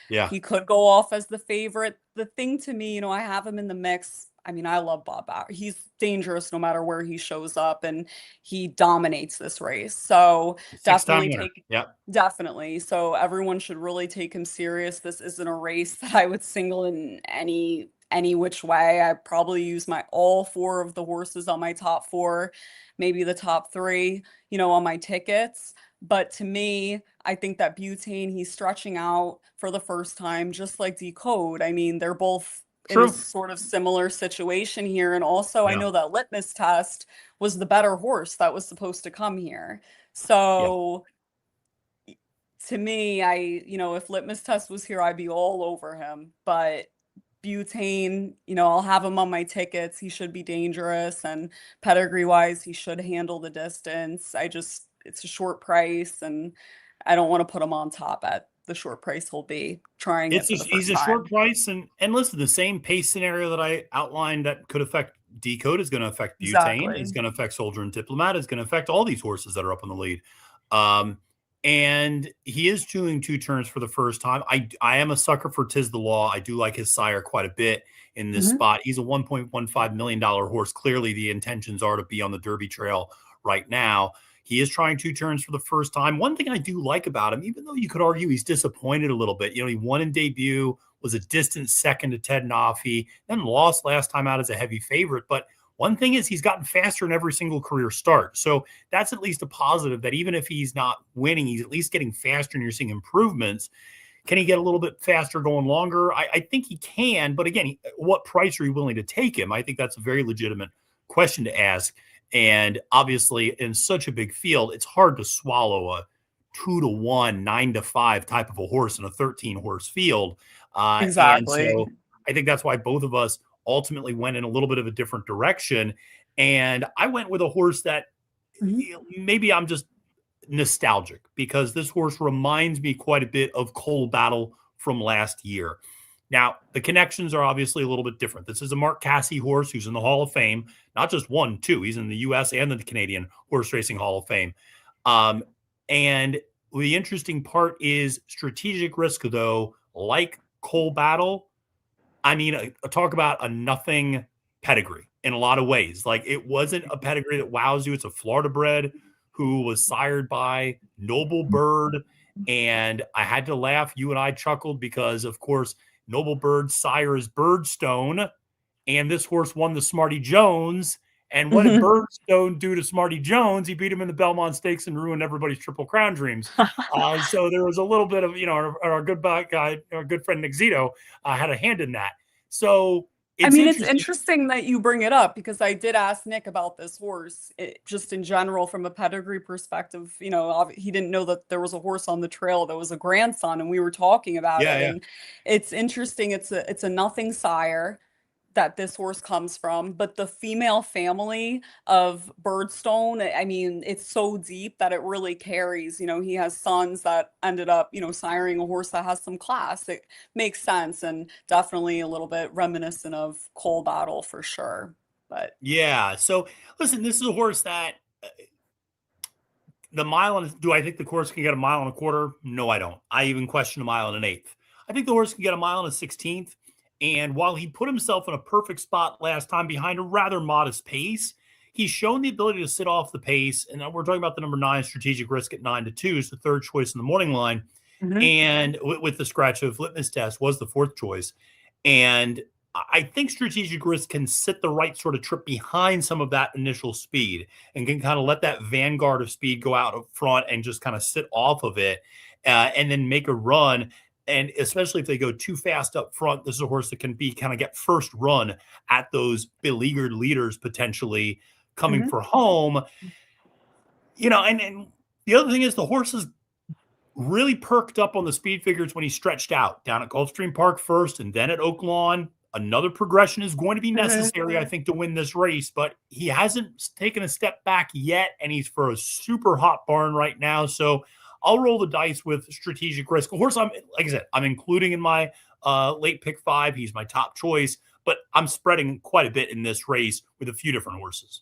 Yeah. he could go off as the favorite. The thing to me, I have him in the mix. I mean, I love Bob Bauer. He's dangerous no matter where he shows up, and he dominates this race. So definitely. So everyone should really take him serious. This isn't a race that I would single in any which way. I probably use all four of the horses on my top four, maybe the top three, on my tickets. But to me, I think that Butane, he's stretching out for the first time, just like Decode. I mean, they're both in a sort of similar situation here. And also, I know that Litmus Test was the better horse that was supposed to come here. So to me, if Litmus Test was here, I'd be all over him. But Butane, I'll have him on my tickets. He should be dangerous, and pedigree wise, he should handle the distance. It's a short price, and I don't want to put him on top at the short price he'll be trying. He's a short price, and listen, the same pace scenario that I outlined that could affect Decode is going to affect Butane. Exactly. It's going to affect Soldier and Diplomat. It's going to affect all these horses that are up in the lead. And he is doing 2 turns for the first time. I am a sucker for Tiz the Law. I do like his sire quite a bit in this spot. He's a $1.15 million horse. Clearly, the intentions are to be on the Derby trail right now. He is trying 2 turns for the first time. One thing I do like about him, even though you could argue he's disappointed a little bit, he won in debut, was a distant second to Ted Nafi, then lost last time out as a heavy favorite. But one thing is he's gotten faster in every single career start. So that's at least a positive that even if he's not winning, he's at least getting faster and you're seeing improvements. Can he get a little bit faster going longer? I think he can. But again, what price are you willing to take him? I think that's a very legitimate question to ask. And obviously, in such a big field, it's hard to swallow a 2-1, 9-5 type of a horse in a 13-horse field. Exactly. And so I think that's why both of us ultimately went in a little bit of a different direction. And I went with a horse that maybe I'm just nostalgic because this horse reminds me quite a bit of Coal Battle from last year. Now, the connections are obviously a little bit different. This is a Mark Casse horse who's in the Hall of Fame, not just 1, 2. He's in the U.S. and the Canadian Horse Racing Hall of Fame. And the interesting part is strategic risk, though, like Coal Battle. I mean, talk about a nothing pedigree in a lot of ways. Like, it wasn't a pedigree that wows you. It's a Florida bred who was sired by Noble Bird. And I had to laugh. You and I chuckled because, of course, Noble Bird's sire is Birdstone, and this horse won the Smarty Jones. And what did Birdstone do to Smarty Jones? He beat him in the Belmont Stakes and ruined everybody's Triple Crown dreams. So there was a little bit of, our good guy, our good friend Nick Zito had a hand in that. So it's interesting that you bring it up because I did ask Nick about this horse, just in general from a pedigree perspective. He didn't know that there was a horse on the trail that was a grandson, and we were talking about it. And it's interesting. It's a nothing sire that this horse comes from, but the female family of Birdstone, I mean, it's so deep that it really carries. He has sons that ended up, siring a horse that has some class. It makes sense, and definitely a little bit reminiscent of Coal Battle for sure. But yeah, so listen, this is a horse that do I think the horse can get a 1.25 miles? No, I don't. I even question 1 1/8 miles. I think the horse can get 1 1/16 miles. And while he put himself in a perfect spot last time behind a rather modest pace, he's shown the ability to sit off the pace. And we're talking about the number 9 strategic risk at 9-2 is the 3rd choice in the morning line. And with the scratch of Litmus Test was the 4th choice. And I think strategic risk can sit the right sort of trip behind some of that initial speed and can kind of let that vanguard of speed go out up front and just kind of sit off of it and then make a run. And especially if they go too fast up front, this is a horse that can be kind of get first run at those beleaguered leaders potentially coming for home. And the other thing is the horse is really perked up on the speed figures when he stretched out down at Gulfstream Park first and then at Oaklawn. Another progression is going to be necessary, I think, to win this race, but he hasn't taken a step back yet, and he's for a super hot barn right now. So I'll roll the dice with strategic risk. Of course, like I said, I'm including in my late pick 5. He's my top choice, but I'm spreading quite a bit in this race with a few different horses.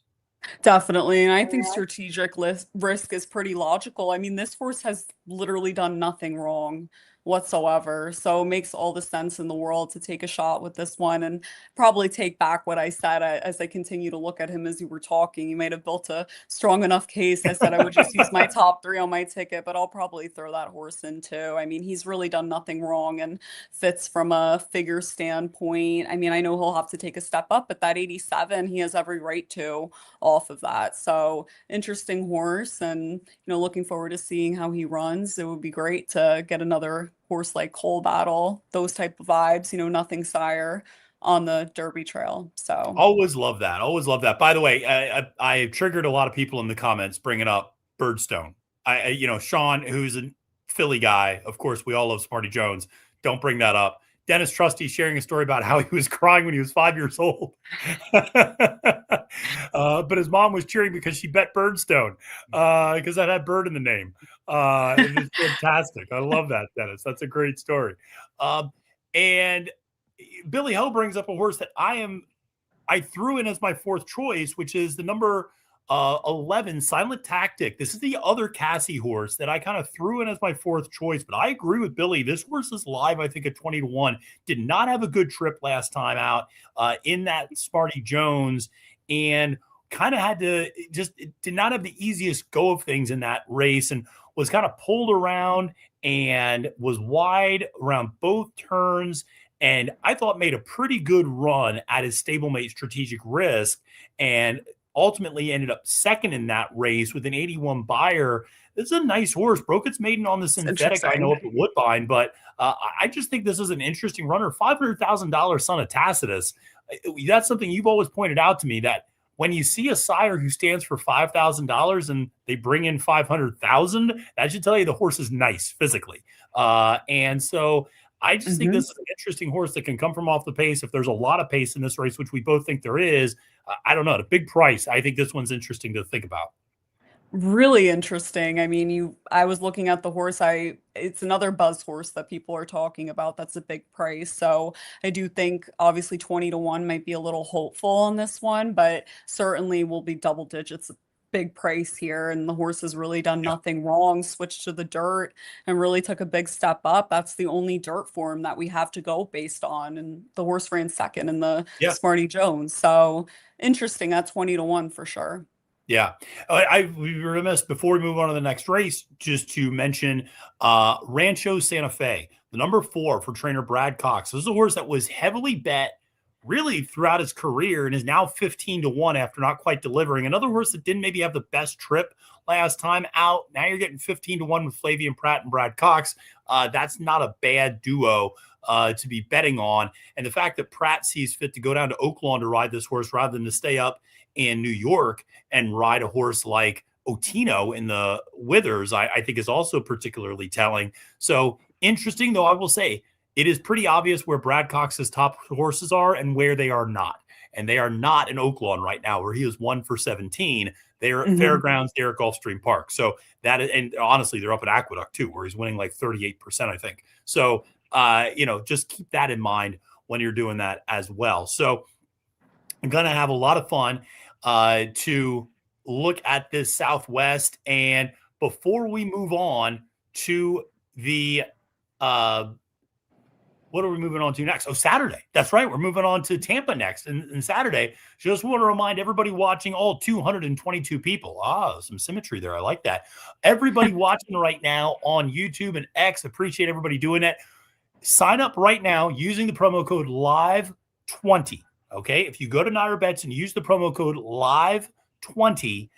Definitely. And I think strategic risk is pretty logical. I mean, this horse has literally done nothing wrong whatsoever. So it makes all the sense in the world to take a shot with this one and probably take back what I said as I continue to look at him as you were talking. You might have built a strong enough case. I said I would just use my top 3 on my ticket, but I'll probably throw that horse in too. I mean, he's really done nothing wrong and fits from a figure standpoint. I mean, I know he'll have to take a step up, but that 87, he has every right to off of that. So interesting horse, and looking forward to seeing how he runs. It would be great to get another horse like Cole Battle, those type of vibes, nothing sire on the Derby Trail. So always love that. Always love that. By the way, I triggered a lot of people in the comments bringing up Birdstone. Sean, who's a Philly guy, of course, we all love Smarty Jones. Don't bring that up. Dennis Trusty sharing a story about how he was crying when he was 5 years old. But his mom was cheering because she bet Birdstone because that had bird in the name. It was fantastic. I love that, Dennis. That's a great story. And Billy Ho brings up a horse that I threw in as my 4th choice, which is the number 11 Silent Tactic. This is the other Cassie horse that I kind of threw in as my 4th choice, but I agree with Billy. This horse is live, I think, at 20-1. Did not have a good trip last time out in that Smarty Jones, and kind of did not have the easiest go of things in that race, and was kind of pulled around and was wide around both turns. And I thought made a pretty good run at his stablemate Strategic Risk, and ultimately ended up second in that race with an 81 buyer. This is a nice horse. Broke its maiden on the synthetic, I know, up at Woodbine, but I just think this is an interesting runner. $500,000 son of Tacitus. That's something you've always pointed out to me, that when you see a sire who stands for $5,000 and they bring in $500,000, that should tell you the horse is nice physically. And so I just think this is an interesting horse that can come from off the pace. If there's a lot of pace in this race, which we both think there is, I don't know, at a big price, I think this one's interesting to think about. Really interesting. I mean, I was looking at the horse. It's another buzz horse that people are talking about. That's a big price. So I do think obviously 20-1 might be a little hopeful on this one, but certainly will be double digits. Big price here, and the horse has really done nothing wrong, switched to the dirt and really took a big step up. That's the only dirt form that we have to go based on, and the horse ran second in the Smarty Jones. So interesting at 20-1 for sure. Yeah. I'd be remiss before we move on to the next race just to mention Rancho Santa Fe, the number 4 for trainer Brad Cox. This is a horse that was heavily bet really throughout his career and is now 15-1 after not quite delivering. Another horse that didn't maybe have the best trip last time out. Now you're getting 15-1 with Flavian Pratt and Brad Cox. That's not a bad duo to be betting on. And the fact that Pratt sees fit to go down to Oaklawn to ride this horse rather than to stay up in New York and ride a horse like Otino in the Withers, I think is also particularly telling. So interesting, though, I will say, it is pretty obvious where Brad Cox's top horses are and where they are not. And they are not in Oaklawn right now, where he is 1 for 17. They are at Fairgrounds, they're at Gulfstream Park. So that is, and honestly, they're up at Aqueduct too, where he's winning like 38%, I think. So, just keep that in mind when you're doing that as well. So I'm going to have a lot of fun to look at this Southwest. And before we move on to the what are we moving on to next? Oh, Saturday. That's right. We're moving on to Tampa next and Saturday. Just want to remind everybody watching, all 222 people. Some symmetry there. I like that. Everybody watching right now on YouTube and X, appreciate everybody doing it. Sign up right now using the promo code LIVE20. Okay. If you go to NYRA Bets and use the promo code LIVE20,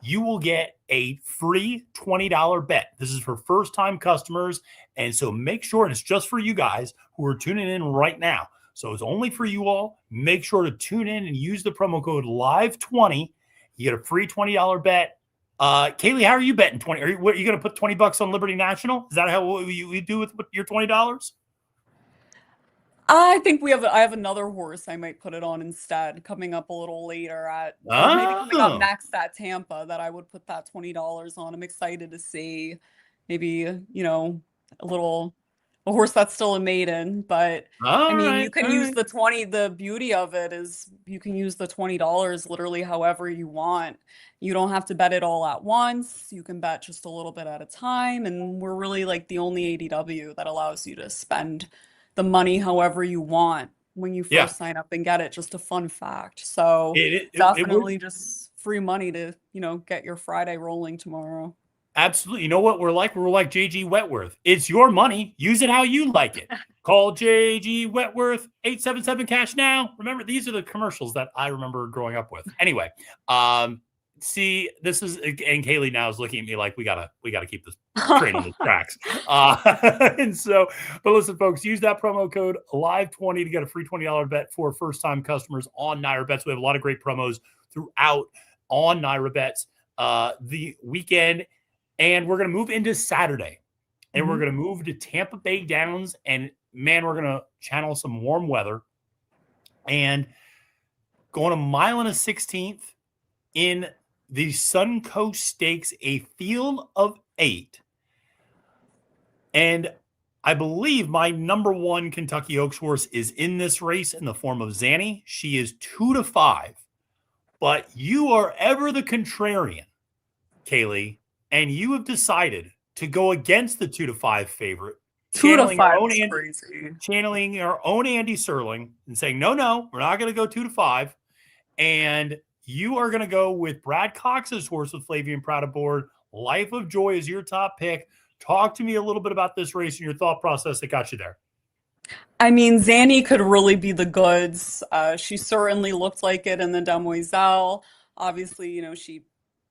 you will get a free $20 bet. This is for first-time customers, and so make sure, and it's just for you guys who are tuning in right now. So it's only for you all. Make sure to tune in and use the promo code LIVE20. You get a free $20 bet. Kaylie, how are you betting 20? Are you going to put $20 on Liberty National? Is that how you do with your $20? I think I have another horse I might put it on instead, coming up a little later or maybe coming up next at Tampa, that I would put that $20 on. I'm excited to see maybe, a horse that's still a maiden, but you can use the 20. The beauty of it is you can use the $20 literally however you want. You don't have to bet it all at once. You can bet just a little bit at a time. And we're really like the only ADW that allows you to spend the money however you want when you first sign up and get it. Just a fun fact. So definitely just free money to, get your Friday rolling tomorrow. Absolutely. You know what we're like? We're like JG Wentworth. It's your money. Use it how you like it. Call JG Wentworth, 877 cash now. Remember, these are the commercials that I remember growing up with. Anyway, see, this is, and Kaylie now is looking at me like we gotta keep this train on the tracks. And so, but listen, folks, use that promo code LIVE20 to get a free $20 bet for first-time customers on NYRA Bets. We have a lot of great promos throughout on NYRA Bets the weekend. And we're going to move into Saturday, and we're going to move to Tampa Bay Downs, and man, we're going to channel some warm weather and going a mile and a 16th in the Suncoast Stakes, a field of 8. And I believe my number 1 Kentucky Oaks horse is in this race in the form of Zanny. She is 2-5, but you are ever the contrarian, Kaylie. And you have decided to go against the 2-5 favorite, channeling our own Andy Serling and saying, no, we're not going to go 2-5. And you are going to go with Brad Cox's horse with Flavian Proud aboard. Life of Joy is your top pick. Talk to me a little bit about this race and your thought process that got you there. Zanny could really be the goods. She certainly looked like it in the Demoiselle. Obviously, she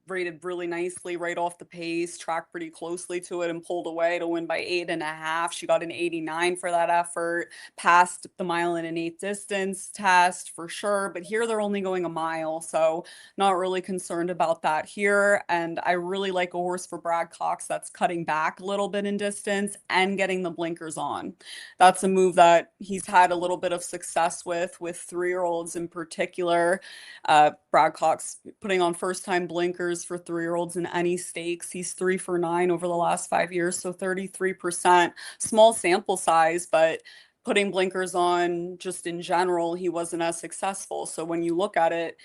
rated really nicely right off the pace, tracked pretty closely to it, and pulled away to win by 8.5. She got an 89 for that effort, passed the mile and an 8 distance test for sure, but here they're only going a mile, so not really concerned about that here. And I really like a horse for Brad Cox that's cutting back a little bit in distance and getting the blinkers on. That's a move that he's had a little bit of success with 3-year-olds in particular. Brad Cox putting on first-time blinkers for 3-year-olds in any stakes. He's 3 for 9 over the last 5 years, so 33%. Small sample size, but putting blinkers on just in general, he wasn't as successful. So when you look at it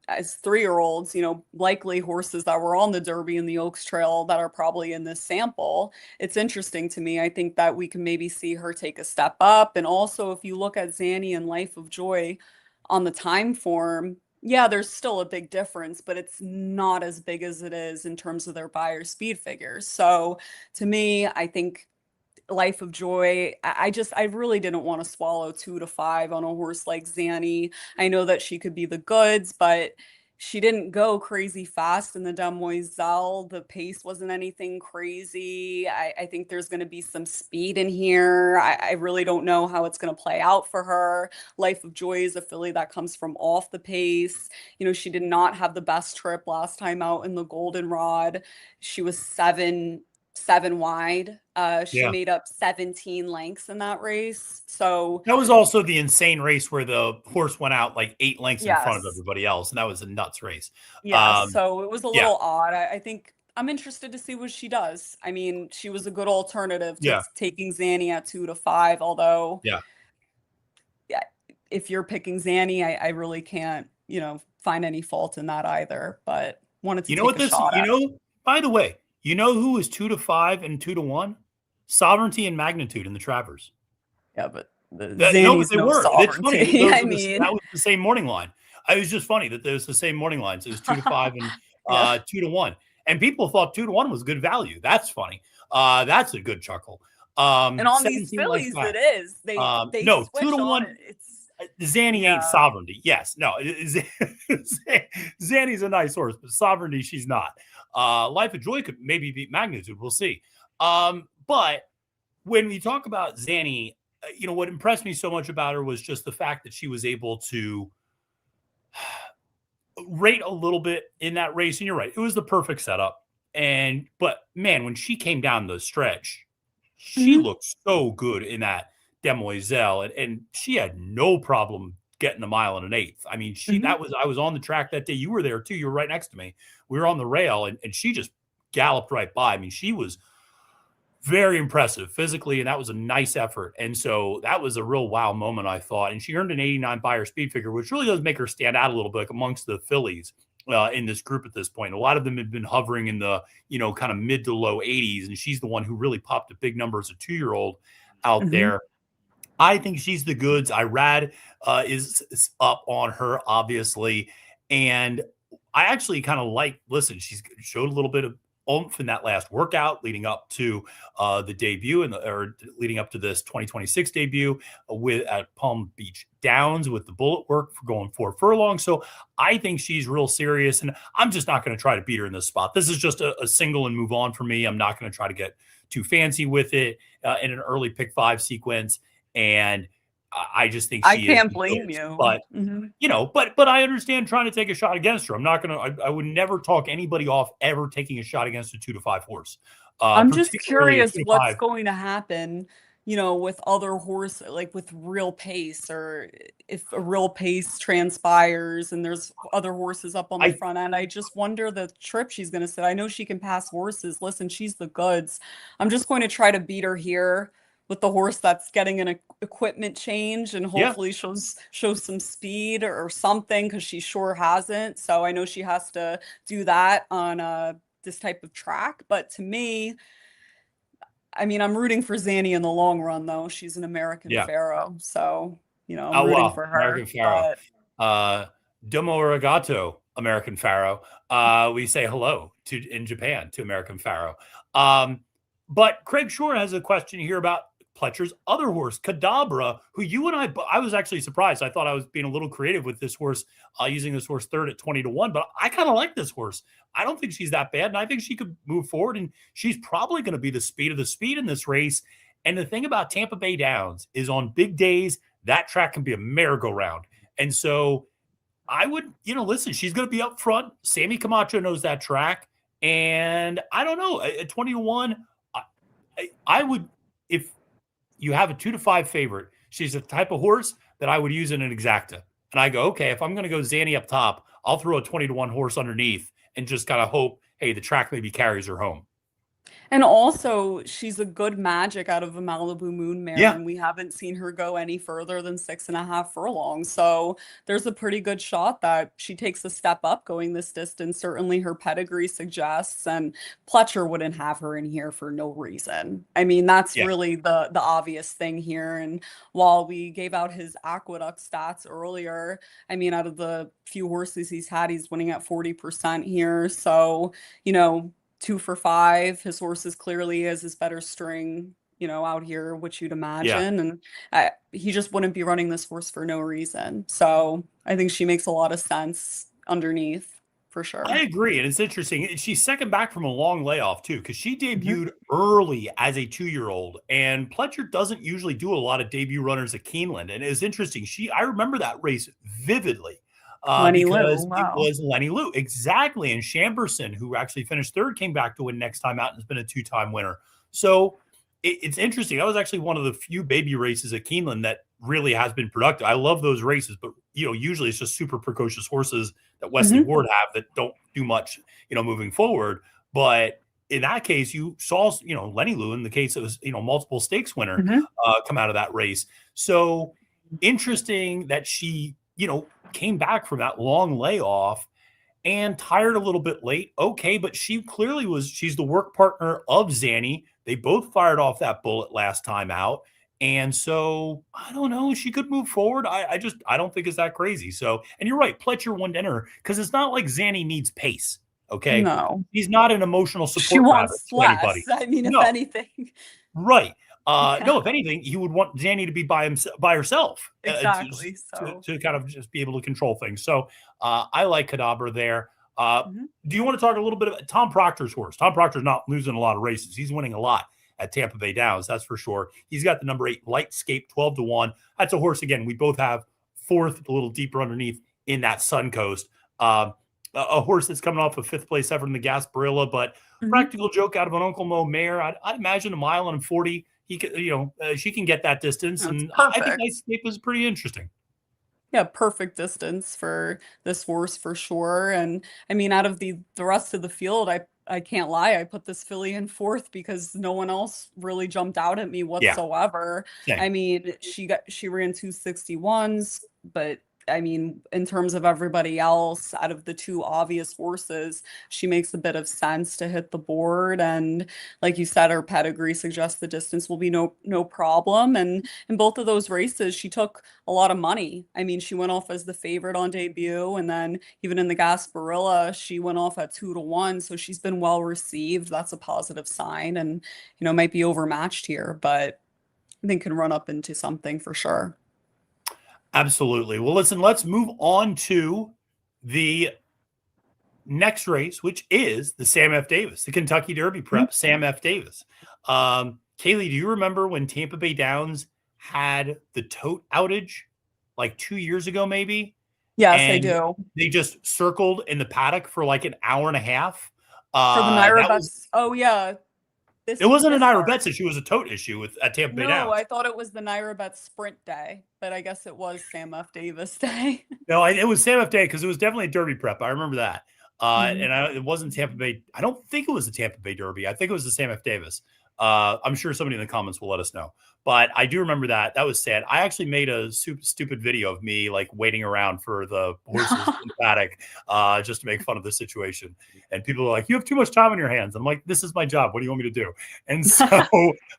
as 3-year-olds, likely horses that were on the Derby and the Oaks Trail that are probably in this sample, it's interesting to me. I think that we can maybe see her take a step up. And also, if you look at Zanny and Life of Joy on the time form, there's still a big difference, but it's not as big as it is in terms of their buyer speed figures. So to me, I think Life of Joy, I really didn't want to swallow 2-5 on a horse like Zanny. I know that she could be the goods, but she didn't go crazy fast in the Demoiselle. The pace wasn't anything crazy. I think there's going to be some speed in here. I really don't know how it's going to play out for her. Life of Joy is a filly that comes from off the pace. She did not have the best trip last time out in the Goldenrod. She was 7 wide. She made up 17 lengths in that race. So that was also the insane race where the horse went out like 8 lengths in front of everybody else, and that was a nuts race. So it was a little odd. I think I'm interested to see what she does. She was a good alternative to taking Zanny at 2-5, although if you're picking Zanny, I really can't find any fault in that either, but wanted to take a shot at it. By the way, you know who was 2-5 and 2-1? Sovereignty and Magnitude in the Travers. Yeah, but Zanny's they were. Sovereignty. That was the same morning line. It was just funny that there was the same morning lines. It was 2-5 and 2-1, and people thought 2-1 was good value. That's funny. That's a good chuckle. And on these fillies, it is. They 2-1. Zanny ain't Yeah. Sovereignty. Yes, no, Zanny's a nice horse, but Sovereignty she's not. Life of Joy could maybe beat Magnitude. We'll see. But when we talk about Zanny, what impressed me so much about her was just the fact that she was able to rate a little bit in that race. And you're right, it was the perfect setup. But man, when she came down the stretch, she Mhm. looked so good in that Demoiselle, and she had no problem getting a mile and an eighth. I mean, Mhm. I was on the track that day. You were there too. You were right next to me. We were on the rail, and she just galloped right by. I mean, she was very impressive physically, and that was a nice effort. And so that was a real wow moment, I thought. And she earned an 89 Beyer speed figure, which really does make her stand out a little bit amongst the fillies in this group at this point. A lot of them had been hovering in the, kind of mid to low 80s, and she's the one who really popped a big number as a 2-year-old out Mhm. there. I think she's the goods. Irad is up on her, obviously. And I actually kind of listen, she's showed a little bit of oomph in that last workout leading up to the debut or leading up to this 2026 debut with at Palm Beach Downs with the bullet work for going 4 furlongs. So I think she's real serious, and I'm just not going to try to beat her in this spot. This is just a single and move on for me. I'm not going to try to get too fancy with it in an early pick 5 sequence. And I just think I she is can't the blame goods. you. But Mhm. but I understand trying to take a shot against her. I'm not gonna. I would never talk anybody off ever taking a shot against a 2 to 5 horse, I'm just particularly a curious 2 to 5. what's going to happen, with other horse like with real pace, or if a real pace transpires and there's other horses up on the I front end. I just wonder the trip she's going to sit. I know she can pass horses. Listen, she's the goods. I'm just going to try to beat her here with the horse that's getting an equipment change, and yeah hopefully show some speed or something, because she sure hasn't. So I know she has to do that on this type of track. But to me, I mean, I'm rooting for Zanny in the long run, though. She's an American yeah. Pharaoh, so I'm Oh rooting well, for American her. Pharaoh, But Domo Arigato, American Pharaoh. We say hello to in Japan to American Pharaoh. But Craig Shore has a question here about Pletcher's other horse, Kadabra, who you and I was actually surprised. I thought I was being a little creative with this horse, using this horse third at 20 to 1, but I kind of like this horse. I don't think she's that bad, and I think she could move forward, and she's probably going to be the speed of the speed in this race. And the thing about Tampa Bay Downs is on big days, that track can be a merry-go-round. And so I would, listen, she's going to be up front. Sammy Camacho knows that track. And I don't know, at 20 to 1, I would, if you have a 2 to 5 favorite, she's the type of horse that I would use in an exacta. And I go, okay, if I'm going to go Zanny up top, I'll throw a 20 to 1 horse underneath and just kind of hope, hey, the track maybe carries her home. And also, she's a good magic out of a Malibu Moon mare, Yeah. and we haven't seen her go any further than 6.5 furlongs. So there's a pretty good shot that she takes a step up going this distance. Certainly, her pedigree suggests, and Pletcher wouldn't have her in here for no reason. I mean, that's Yeah. really the obvious thing here. And while we gave out his Aqueduct stats earlier, I mean, out of the few horses he's had, he's winning at 40% here. So, you know, 2 for 5. His horses clearly is his better string, out here, which you'd Yeah. imagine. And he just wouldn't be running this horse for no reason. So I think she makes a lot of sense underneath for I sure. agree. And it's interesting. She's second back from a long layoff, too, because she Mhm. debuted early as a 2-year-old. And Pletcher doesn't usually do a lot of debut runners at Keeneland. And it's interesting. I remember that race vividly Lenny Lou, because it wow. was Lenny Lou. Exactly. And Chamberson, who actually finished third, came back to win next time out and has been a 2-time winner. So it's interesting. That was actually one of the few baby races at Keeneland that really has been productive. I love those races, but usually it's just super precocious horses that Wesley Mhm. Ward have that don't do much, moving forward. But in that case, you saw, Lenny Lou in the case it was, multiple stakes winner Mhm. come out of that race. So interesting that she, came back from that long layoff and tired a little bit late. Okay, but she's the work partner of Zanny. They both fired off that bullet last time out. And so I don't know. She could move forward. I don't think it's that crazy. So, and you're right, Pletcher won dinner because it's not like Zanny needs pace. Okay. No, He's not an emotional she support rabbit wants to anybody. less. I mean, if No, anything. right. No, if anything, he would want Zanny to be by herself Exactly. So, to kind of just be able to control things. So I like Cadabra there. mhm. Do you want to talk a little bit about Tom Proctor's horse? Tom Proctor's not losing a lot of races. He's winning a lot at Tampa Bay Downs, that's for sure. He's got the number 8 Lightscape 12-1. That's a horse, again, we both have fourth, a little deeper underneath in that Suncoast. A horse that's coming off of 5th place ever in the Gasparilla, but Mhm. practical joke out of an Uncle Mo mare. I'd imagine a mile and 40. He could, she can get that distance, That's and I think perfect. Lightscape is pretty interesting. Yeah, perfect distance for this horse for sure. And I mean, out of the rest of the field, I can't lie, I put this filly in fourth because no one else really jumped out at me Yeah, whatsoever. I same. mean, she ran 261s, but I mean, in terms of everybody else, out of the two obvious horses, she makes a bit of sense to hit the board. And like you said, her pedigree suggests the distance will be no problem. And in both of those races, she took a lot of money. I mean, she went off as the favorite on debut, and then even in the Gasparilla, she went off at 2-1. So she's been well received. That's a positive sign, and might be overmatched here, but I think can run up into something for sure. Absolutely. Well, listen, let's move on to the next race, which is the Sam F. Davis, the Kentucky Derby Mhm. prep, Sam F. Davis. Kaylie, do you remember when Tampa Bay Downs had the tote outage like 2 years ago, maybe? Yes, I And do. they just circled in the paddock for like an hour and a half. For the NYRA That was Bets. Oh yeah, it wasn't an this NYRA start. Bets issue, it was a tote issue with at Tampa Bay No, I Downs. thought it was the NYRA Bets Sprint Day, but I guess it was Sam F. Davis Day. No, it was Sam F. Day because it was definitely a Derby prep. I remember that. Mhm. It wasn't Tampa Bay. I don't think it was the Tampa Bay Derby. I think it was the Sam F. Davis. I'm sure somebody in the comments will let us know. But I do remember that. That was sad. I actually made a stupid video of me like waiting around for the horses in the paddock just to make fun of the situation. And people are like, "You have too much time on your hands." I'm like, "This is my job. What do you want me to do?" And so,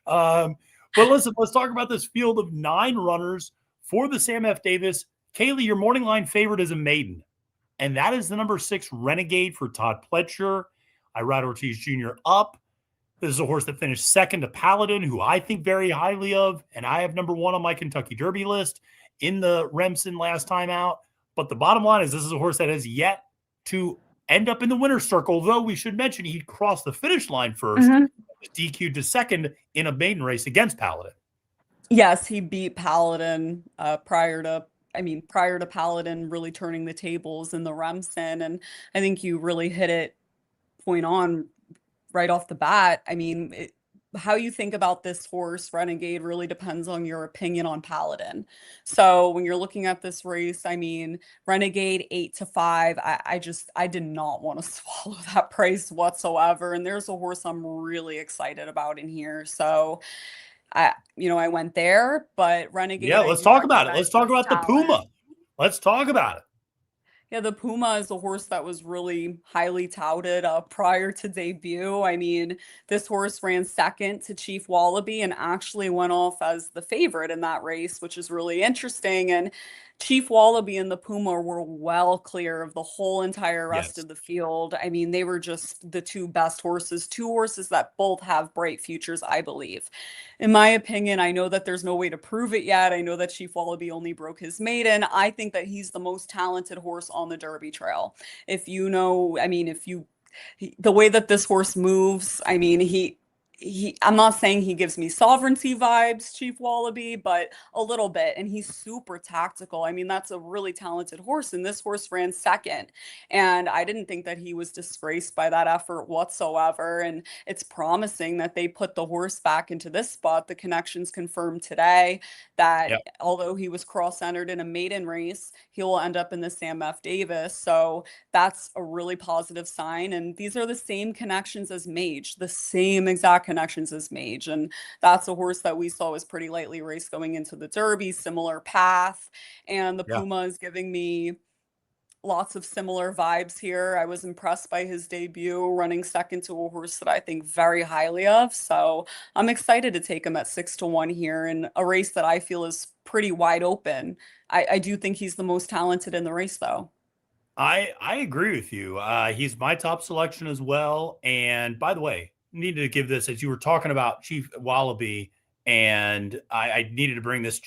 um, but listen, let's talk about this field of 9 runners for the Sam F. Davis. Kaylie, your morning line favorite is a maiden, and that is the number 6 Renegade for Todd Pletcher. I ride Ortiz Jr. up. This is a horse that finished second to Paladin, who I think very highly of, and I have number 1 on my Kentucky Derby list in the Remsen last time out. But the bottom line is this is a horse that has yet to end up in the winner's circle, though we should mention he crossed the finish line first, Mhm. DQ'd to second in a maiden race against Paladin. Yes, he beat Paladin prior to Paladin really turning the tables in the Remsen. And I think you really hit it point on right off the bat. I mean, how you think about this horse, Renegade, really depends on your opinion on Paladin. So when you're looking at this race, I mean, Renegade 8-5, I did not want to swallow that price whatsoever. And there's a horse I'm really excited about in here. So I went there, but Yeah, Renegade, I let's do talk about it. Let's recognize talk this about the talent. Puma. Let's talk about it. Yeah, the Puma is a horse that was really highly touted prior to debut. I mean, this horse ran second to Chief Wallaby and actually went off as the favorite in that race, which is really interesting. And Chief Wallaby and the Puma were well clear of the whole entire rest Yes. of the field. I mean, they were just the two best horses, two horses that both have bright futures, I believe. In my opinion, I know that there's no way to prove it yet. I know that Chief Wallaby only broke his maiden. I think that he's the most talented horse on the Derby Trail. If you know, I mean, the way that this horse moves, I mean, I'm not saying he gives me sovereignty vibes, Chief Wallaby, but a little bit. And he's super tactical. I mean, that's a really talented horse. And this horse ran second. And I didn't think that he was disgraced by that effort whatsoever. And it's promising that they put the horse back into this spot. The connections confirmed today that Yep. although he was cross-entered in a maiden race, he will end up in the Sam F. Davis. So that's a really positive sign. And these are the same connections as Mage, the same exact connections as Mage. And that's a horse that we saw was pretty lightly raced going into the Derby, similar path. And the Yeah. Puma is giving me lots of similar vibes here. I was impressed by his debut, running second to a horse that I think very highly of. So I'm excited to take him at 6-1 here in a race that I feel is pretty wide open. I do think he's the most talented in the race, though. I agree with you. He's my top selection as well. And by the way, needed to give this as you were talking about Chief Wallaby And I needed to bring this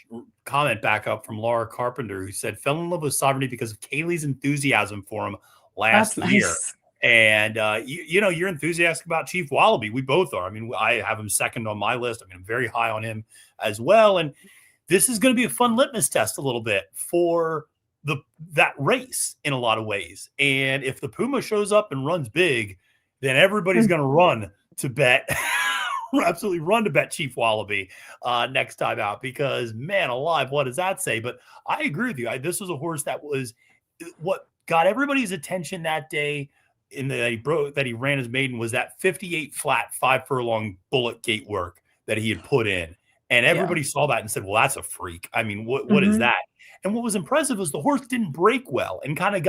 comment back up from Laura Carpenter, who said, fell in love with Sovereignty because of Kaylee's enthusiasm for him That's last year. nice. And, you're enthusiastic about Chief Wallaby. We both are. I mean, I have him second on my list. I mean, I'm very high on him as well. And this is going to be a fun litmus test a little bit for that race in a lot of ways. And if the Puma shows up and runs big, then everybody's going to run to bet absolutely run to bet Chief Wallaby next time out, because man alive, what does that say? But I agree with you. This was a horse that was what got everybody's attention that day that he ran as maiden, was that 58 flat 5 furlong bullet gate work that he had put in. And everybody saw that and said, well, that's a freak. I mean, what is that? And what was impressive was the horse didn't break well and kind of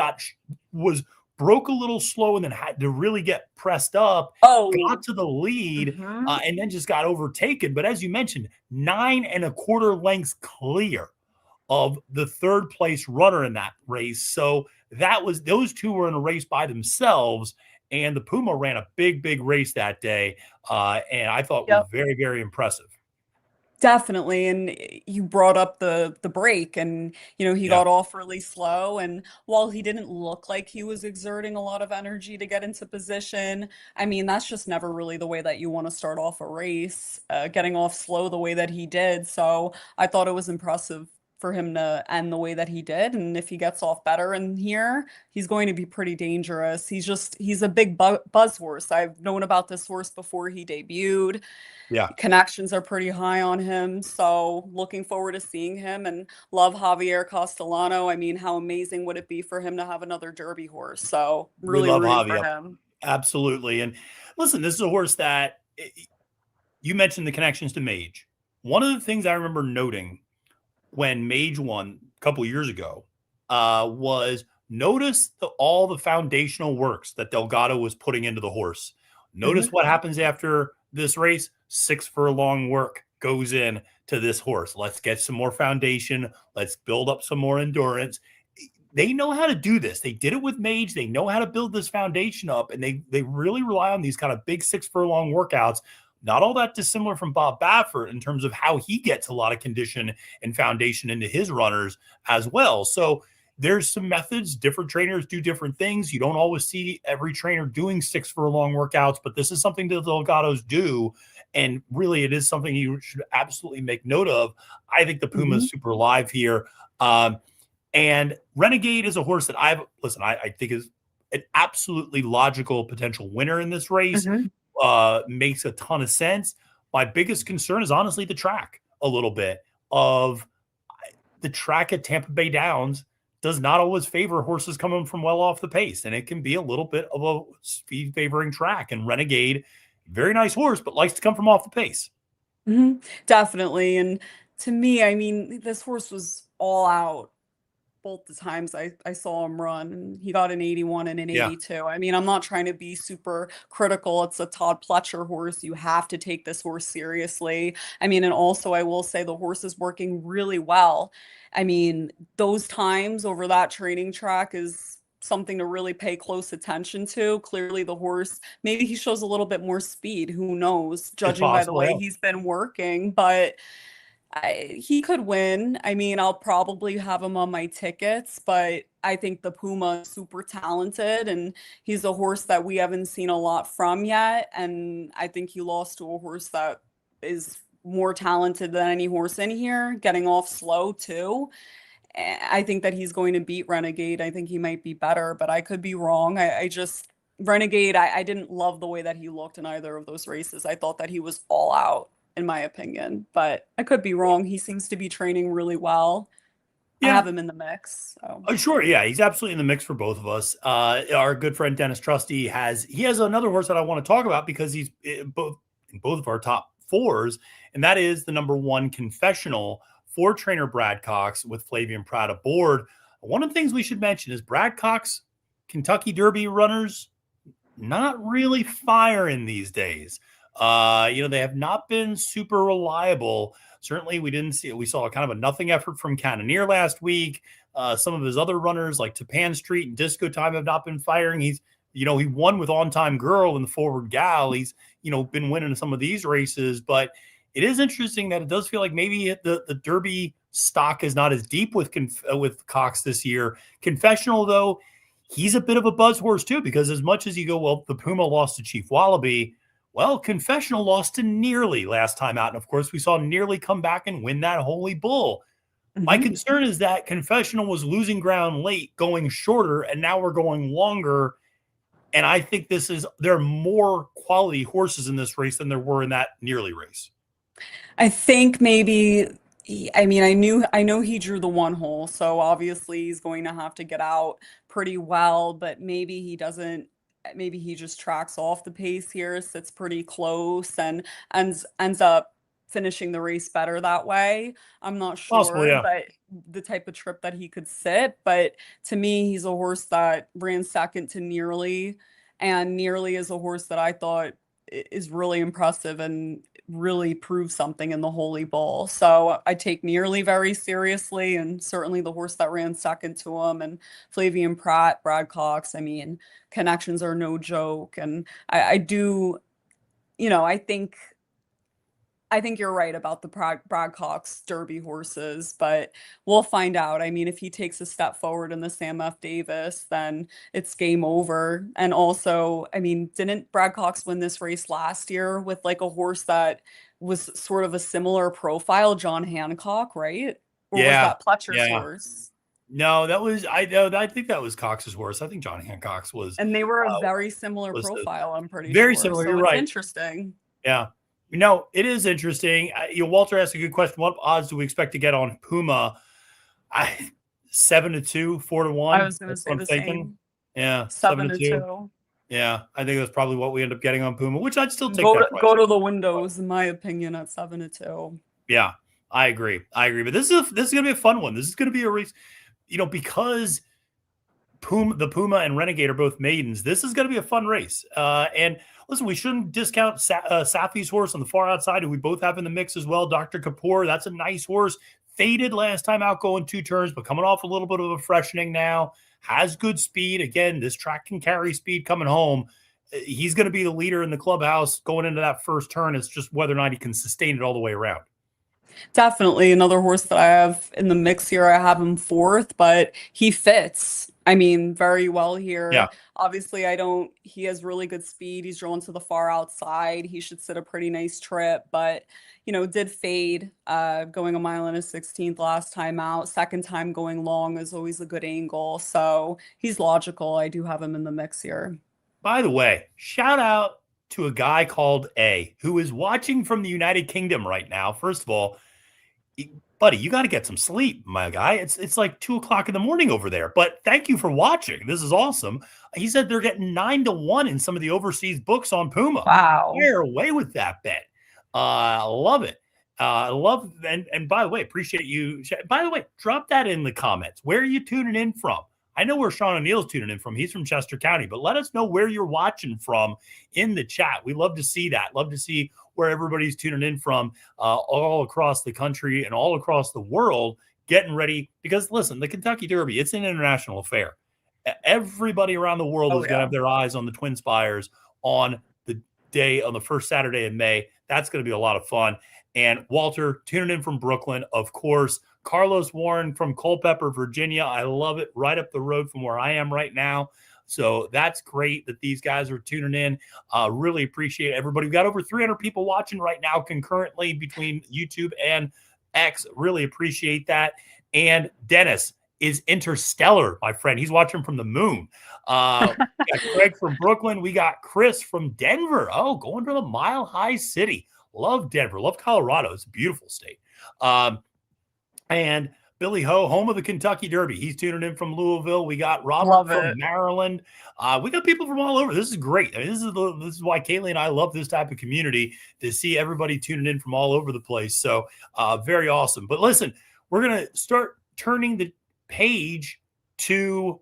broke a little slow and then had to really get pressed up, got to the lead, and then just got overtaken. But as you mentioned, 9 1/4 lengths clear of the third place runner in that race. So those two were in a race by themselves, and the Puma ran a big race that day. And I thought was very, very impressive. Definitely. And you brought up the break, and he got off really slow, and while he didn't look like he was exerting a lot of energy to get into position, I mean, that's just never really the way that you want to start off a race, getting off slow the way that he did. So I thought it was impressive for him to end the way that he did, and if he gets off better in here, he's going to be pretty dangerous. He's a big buzz horse. I've known about this horse before he debuted. Connections are pretty high on him. So looking forward to seeing him, and love Javier Castellano. I mean, how amazing would it be for him to have another Derby horse? So really rooting for him. Absolutely. And listen, this is a horse that you mentioned the connections to Mage. One of the things I remember noting when Mage won a couple of years ago was notice all the foundational works that Delgado was putting into the horse. Notice what happens after this race. 6 furlong work goes in to this horse. Let's get some more foundation. Let's build up some more endurance. They know how to do this. They did it with Mage. They know how to build this foundation up, and they really rely on these kind of big 6 furlong workouts. Not all that dissimilar from Bob Baffert in terms of how he gets a lot of condition and foundation into his runners as well. So there's some methods. Different trainers do different things. You don't always see every trainer doing 6 furlong workouts, but this is something that the Delgados do. And really, it is something you should absolutely make note of. I think the Puma is super live here. And Renegade is a horse that I think is an absolutely logical potential winner in this race. Makes a ton of sense. My biggest concern is honestly the track a little bit. Of the track at Tampa Bay Downs does not always favor horses coming from well off the pace, and it can be a little bit of a speed favoring track. And Renegade, very nice horse, but likes to come from off the pace. Definitely. And to me, I mean, this horse was all out both the times I saw him run, and he got an 81 and an 82. I mean, I'm not trying to be super critical. It's a Todd Pletcher horse. You have to take this horse seriously. I mean, and also I will say the horse is working really well. I mean, those times over that training track is something to really pay close attention to. Clearly the horse, maybe he shows a little bit more speed. Who knows, judging by the way he's been working, but he could win. I mean, I'll probably have him on my tickets, but I think the Puma is super talented, and he's a horse that we haven't seen a lot from yet. And I think he lost to a horse that is more talented than any horse in here, getting off slow too. I think that he's going to beat Renegade. I think he might be better, but I could be wrong. Renegade, I didn't love the way that he looked in either of those races. I thought that he was all out, in my opinion, but I could be wrong. He seems to be training really well. I have him in the mix. So. Oh, sure. Yeah, he's absolutely in the mix for both of us. Our good friend Dennis Trusty has another horse that I want to talk about because he's in both of our top 4s, and that is the number 1 Confessional for trainer Brad Cox with Flavian Pratt aboard. One of the things we should mention is Brad Cox, Kentucky Derby runners, not really firing these days. They have not been super reliable. Certainly we saw kind of a nothing effort from Cannoneer last week. Some of his other runners like Tapan Street and Disco Time have not been firing. He won with On Time Girl in the Forward Gal. He's, been winning some of these races, but it is interesting that it does feel like maybe the Derby stock is not as deep with Cox this year. Confessional, though, he's a bit of a buzz horse too, because as much as you go, well, the Puma lost to Chief Wallaby. Well, Confessional lost to Nearly last time out. And of course, we saw Nearly come back and win that Holy Bull. My concern is that Confessional was losing ground late, going shorter, and now we're going longer. And I think there are more quality horses in this race than there were in that Nearly race. I think maybe, I know he drew the 1 hole, so obviously he's going to have to get out pretty well, but maybe he doesn't. Maybe he just tracks off the pace here, sits pretty close, and ends up finishing the race better that way. I'm not sure, Possibly, yeah. but the type of trip that he could sit. But to me, he's a horse that ran second to Nearly, and Nearly is a horse that I thought is really impressive and really proved something in the Holy Bull. So I take Nearly very seriously, and certainly the horse that ran second to him, and Flavian Pratt, Brad Cox. I mean, connections are no joke. And I do, I think you're right about the Brad Cox Derby horses, but we'll find out. I mean, if he takes a step forward in the Sam F. Davis, then it's game over. And also, I mean, didn't Brad Cox win this race last year with like a horse that was sort of a similar profile, John Hancock, right? Or was that Pletcher's horse? No, I think that was Cox's horse. I think John Hancock's was. And they were a very similar profile, I'm pretty very sure. Similar, so you're it's right. Interesting. Yeah. No, it is interesting. Walter asked a good question. What odds do we expect to get on Puma? 7-2, 4-1. I was going to say the same. Yeah, 7-2. Yeah, I think that's probably what we end up getting on Puma, which I'd still take. Go to the windows, in my opinion, at 7-2. Yeah, I agree. But this is going to be a fun one. This is going to be a race, because the Puma and Renegade are both maidens. This is going to be a fun race. And listen, we shouldn't discount Safi's horse on the far outside, who we both have in the mix as well. Dr. Kapoor, that's a nice horse. Faded last time out going 2 turns, but coming off a little bit of a freshening now. Has good speed. Again, this track can carry speed coming home. He's going to be the leader in the clubhouse going into that first turn. It's just whether or not he can sustain it all the way around. Definitely another horse that I have in the mix here. I have him 4th, but he fits, I mean, very well here. Yeah. Obviously, he has really good speed. He's drawn to the far outside. He should sit a pretty nice trip, but, did fade going 1 mile and a 16th last time out. Second time going long is always a good angle. So he's logical. I do have him in the mix here. By the way, shout out to a guy called A, who is watching from the United Kingdom right now. First of all, buddy, you got to get some sleep, my guy. It's like 2:00 in the morning over there. But thank you for watching. This is awesome. He said they're getting 9-1 in some of the overseas books on Puma. Wow, fire away with that bet. I love it. Love and by the way, appreciate you. By the way, drop that in the comments. Where are you tuning in from? I know where Sean O'Neill's tuning in from. He's from Chester County, but let us know where you're watching from in the chat. We love to see that. Love to see where everybody's tuning in from all across the country and all across the world, getting ready. Because listen, the Kentucky Derby, it's an international affair. Everybody around the world is going to have their eyes on the Twin Spires on the first Saturday in May. That's going to be a lot of fun. And Walter, tuning in from Brooklyn, of course. Carlos Warren from Culpeper, Virginia. I love it. Right up the road from where I am right now. So that's great that these guys are tuning in. Really appreciate everybody. We've got over 300 people watching right now concurrently between YouTube and X. Really appreciate that. And Dennis is interstellar, my friend. He's watching from the moon. We got Craig from Brooklyn. We got Chris from Denver. Oh, going to the Mile High City. Love Denver. Love Colorado. It's a beautiful state. And Billy Ho, home of the Kentucky Derby. He's tuning in from Louisville. We got Robert from Maryland. We got people from all over. This is great. I mean, this is why Kaylie and I love this type of community, to see everybody tuning in from all over the place. So very awesome. But listen, we're going to start turning the page to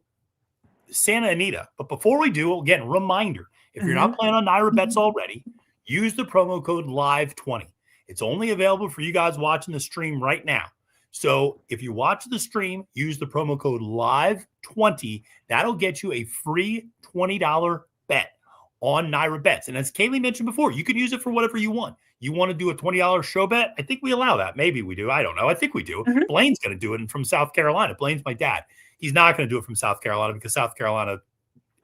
Santa Anita. But before we do, again, reminder, if you're not playing on NYRA Bets already, use the promo code LIVE20. It's only available for you guys watching the stream right now. So if you watch the stream, use the promo code LIVE20. That'll get you a free $20 bet on NYRA Bets. And as Kaylie mentioned before, you can use it for whatever you want. You want to do a $20 show bet? I think we allow that. Maybe we do. I don't know. I think we do. Mhm. Blaine's going to do it from South Carolina. Blaine's my dad. He's not going to do it from South Carolina because South Carolina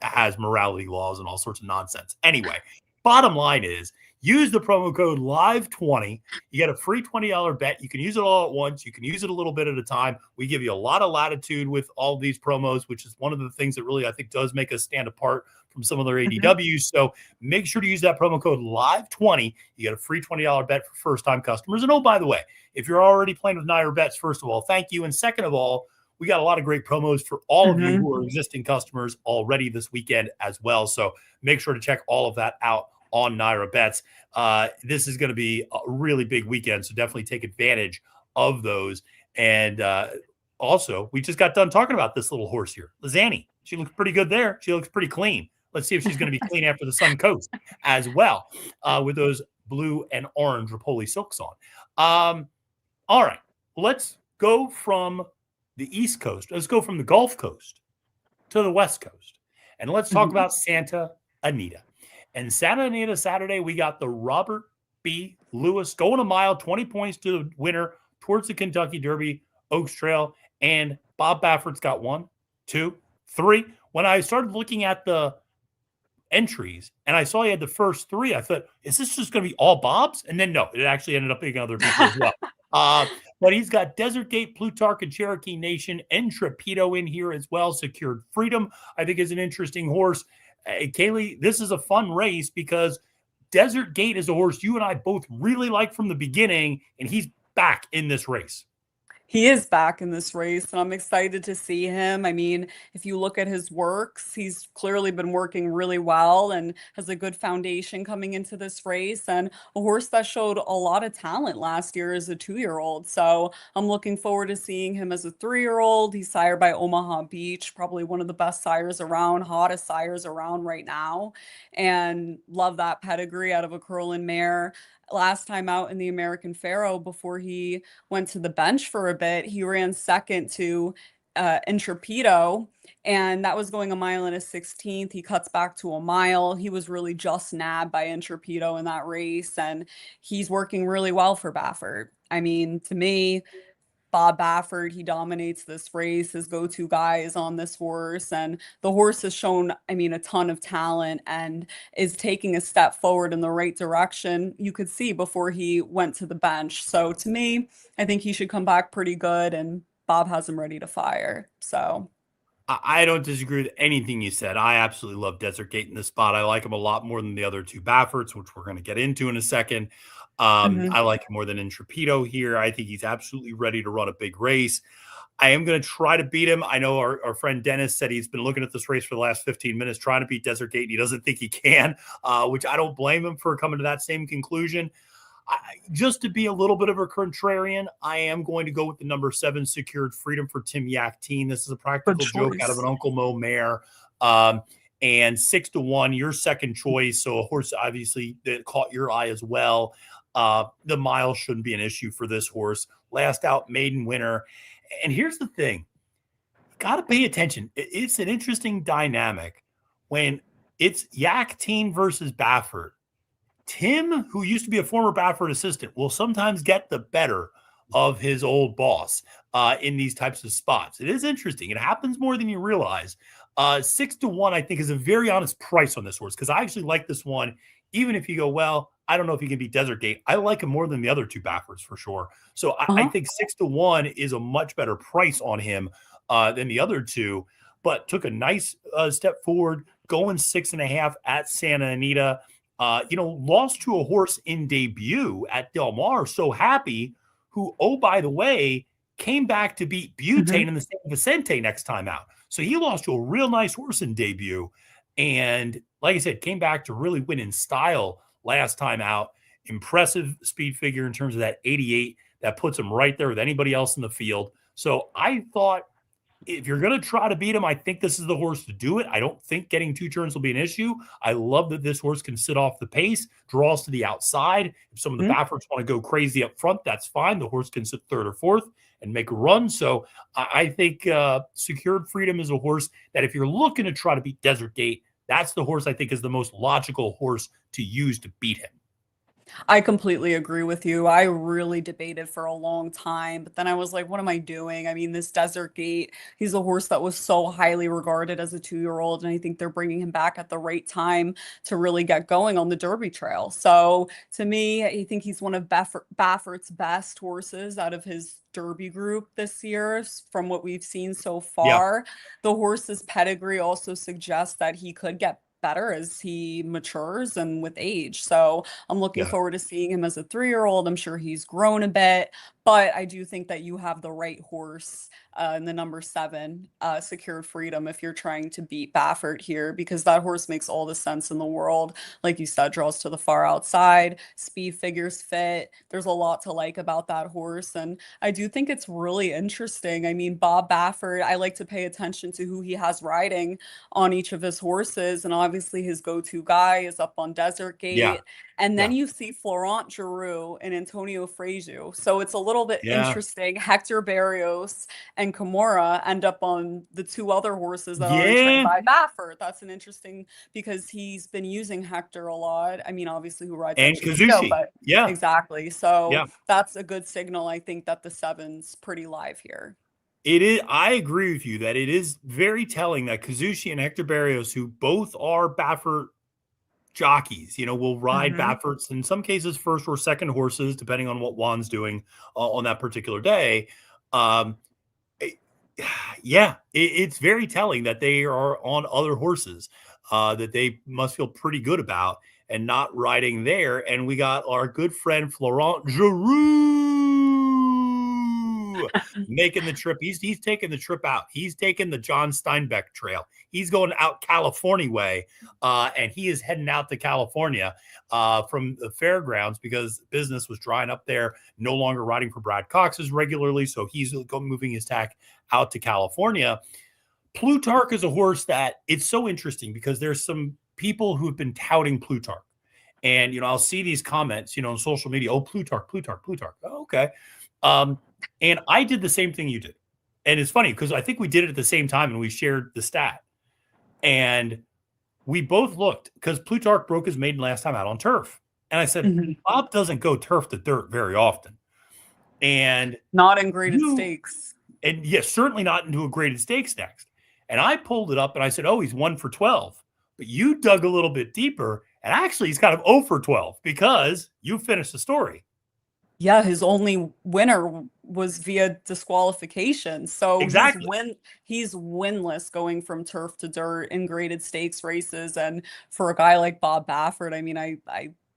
has morality laws and all sorts of nonsense. Anyway, bottom line is use the promo code LIVE20. You get a free $20 bet. You can use it all at once. You can use it a little bit at a time. We give you a lot of latitude with all these promos, which is one of the things that really I think does make us stand apart from some other ADWs. So make sure to use that promo code LIVE20. You get a free $20 bet for first-time customers. And oh, by the way, if you're already playing with NYRA Bets, first of all, thank you. And second of all, we got a lot of great promos for all of you who are existing customers already this weekend as well. So make sure to check all of that out on NYRA Bets. This is going to be a really big weekend, so definitely take advantage of those. And also, we just got done talking about this little horse here, Lizanne. She looks pretty good there. She looks pretty clean. Let's see if she's going to be clean after the Suncoast as well, with those blue and orange Rapoli silks on. All right, let's go from the East Coast. Let's go from the Gulf Coast to the West Coast. And let's talk about Santa Anita. And Santa Anita Saturday, we got the Robert B. Lewis going a mile, 20 points to the winner towards the Kentucky Derby, Oaks Trail. And Bob Baffert's got 1, 2, 3. When I started looking at the entries and I saw he had the first 3, I thought, is this just going to be all Bob's? And then no, it actually ended up being other people as well. But he's got Desert Gate, Plutarch, and Cherokee Nation, and Shapiro in here as well. Secured Freedom, I think, is an interesting horse. Kaylie, this is a fun race because Desert Gate is a horse you and I both really like from the beginning, and he's back in this race. He is back in this race, and I'm excited to see him. I mean, if you look at his works, he's clearly been working really well and has a good foundation coming into this race, and a horse that showed a lot of talent last year as a 2-year-old. So I'm looking forward to seeing him as a 3-year-old. He's sired by Omaha Beach, probably one of the best sires around, hottest sires around right now, and love that pedigree out of a Curlin mare. Last time out in the American Pharoah, before he went to the bench for a bit, he ran second to Intrepido, and that was going a mile and a 16th. He cuts back to a mile. He was really just nabbed by Intrepido in that race, and he's working really well for Baffert. I mean, to me, Bob Baffert, he dominates this race. His go-to guy is on this horse, and the horse has shown, I mean, a ton of talent and is taking a step forward in the right direction. You could see before he went to the bench. So to me, I think he should come back pretty good, and Bob has him ready to fire. So I don't disagree with anything you said. I absolutely love Desert Gate in this spot. I like him a lot more than the other 2 Bafferts, which we're going to get into in a second. I like him more than Intrepido here. I think he's absolutely ready to run a big race. I am going to try to beat him. I know our friend Dennis said he's been looking at this race for the last 15 minutes trying to beat Desert Gate, and he doesn't think he can, which I don't blame him for coming to that same conclusion. Just to be a little bit of a contrarian, I am going to go with the number 7 Secured Freedom for Tim Yakteen. This is a practical joke out of an Uncle Mo mare. And 6-1, your second choice. So a horse obviously that caught your eye as well. The mile shouldn't be an issue for this horse. Last out, maiden winner. And here's the thing. Got to pay attention. It's an interesting dynamic when it's Yakteen versus Baffert. Tim, who used to be a former Baffert assistant, will sometimes get the better of his old boss in these types of spots. It is interesting. It happens more than you realize. 6-1, I think, is a very honest price on this horse because I actually like this one. Even if you go, well, I don't know if he can beat Desert Gate. I like him more than the other 2 Bafferts for sure. So I think 6-1 is a much better price on him than the other 2, but took a nice step forward, going 6.5 at Santa Anita. Lost to a horse in debut at Del Mar, So Happy, who, oh, by the way, came back to beat Butane in the San Vicente next time out. So he lost to a real nice horse in debut. And like I said, came back to really win in style last time out. Impressive speed figure in terms of that 88. That puts him right there with anybody else in the field. So I thought if you're going to try to beat him, I think this is the horse to do it. I don't think getting 2 turns will be an issue. I love that this horse can sit off the pace, draws to the outside. If some of the Bafferts want to go crazy up front, that's fine. The horse can sit 3rd or 4th and make a run. So I think Secured Freedom is a horse that if you're looking to try to beat Desert Gate, that's the horse I think is the most logical horse to use to beat him. I completely agree with you. I really debated for a long time, but then I was like, what am I doing? I mean, this Desert Gate, he's a horse that was so highly regarded as a 2-year-old, and I think they're bringing him back at the right time to really get going on the Derby Trail. So to me, I think he's one of Baffert's best horses out of his Derby group this year, from what we've seen so Yeah. far. The horse's pedigree also suggests that he could get better as he matures and with age. So I'm looking Yeah. forward to seeing him as a 3-year-old. I'm sure he's grown a bit, but I do think that you have the right horse in the number 7, Secured Freedom, if you're trying to beat Baffert here, because that horse makes all the sense in the world. Like you said, draws to the far outside, speed figures fit. There's a lot to like about that horse. And I do think it's really interesting. I mean, Bob Baffert, I like to pay attention to who he has riding on each of his horses. And obviously his go-to guy is up on Desert Gate. Yeah. And then Yeah. you see Florent Giroux and Antonio Freju. So it's a little bit Yeah. interesting. Hector Barrios and Kimura end up on the 2 other horses that aren't Yeah. trained by Baffert. That's an interesting, because he's been using Hector a lot. I mean, obviously who rides And that Shapiro, Kazushi. but Yeah. exactly. So Yeah. that's a good signal. I think that the 7's pretty live here. It is. I agree with you that it is very telling that Kazushi and Hector Barrios, who both are Baffert jockeys, will ride Baffert's in some cases first or second horses, depending on what Juan's doing on that particular day. It's very telling that they are on other horses that they must feel pretty good about and not riding there. And we got our good friend Florent Giroux making the trip. He's taking the trip out. He's taking the John Steinbeck trail. He's going out California way, and he is heading out to California from the fairgrounds because business was drying up there. No longer riding for Brad Cox's regularly, so he's moving his tack out to California. Plutarch is a horse that it's so interesting because there's some people who have been touting Plutarch, and I'll see these comments, on social media. Oh, Plutarch. Oh, okay. And I did the same thing you did. And it's funny because I think we did it at the same time and we shared the stat. And we both looked because Plutarch broke his maiden last time out on turf. And I said, Bob doesn't go turf to dirt very often. And not in graded stakes. And yes, certainly not into a graded stakes next. And I pulled it up and I said, oh, he's 1 for 12. But you dug a little bit deeper. And actually, he's kind of 0 for 12 because you finished the story. Yeah, his only winner was via disqualification. So exactly. he's winless going from turf to dirt in graded stakes races. And for a guy like Bob Baffert, I mean, I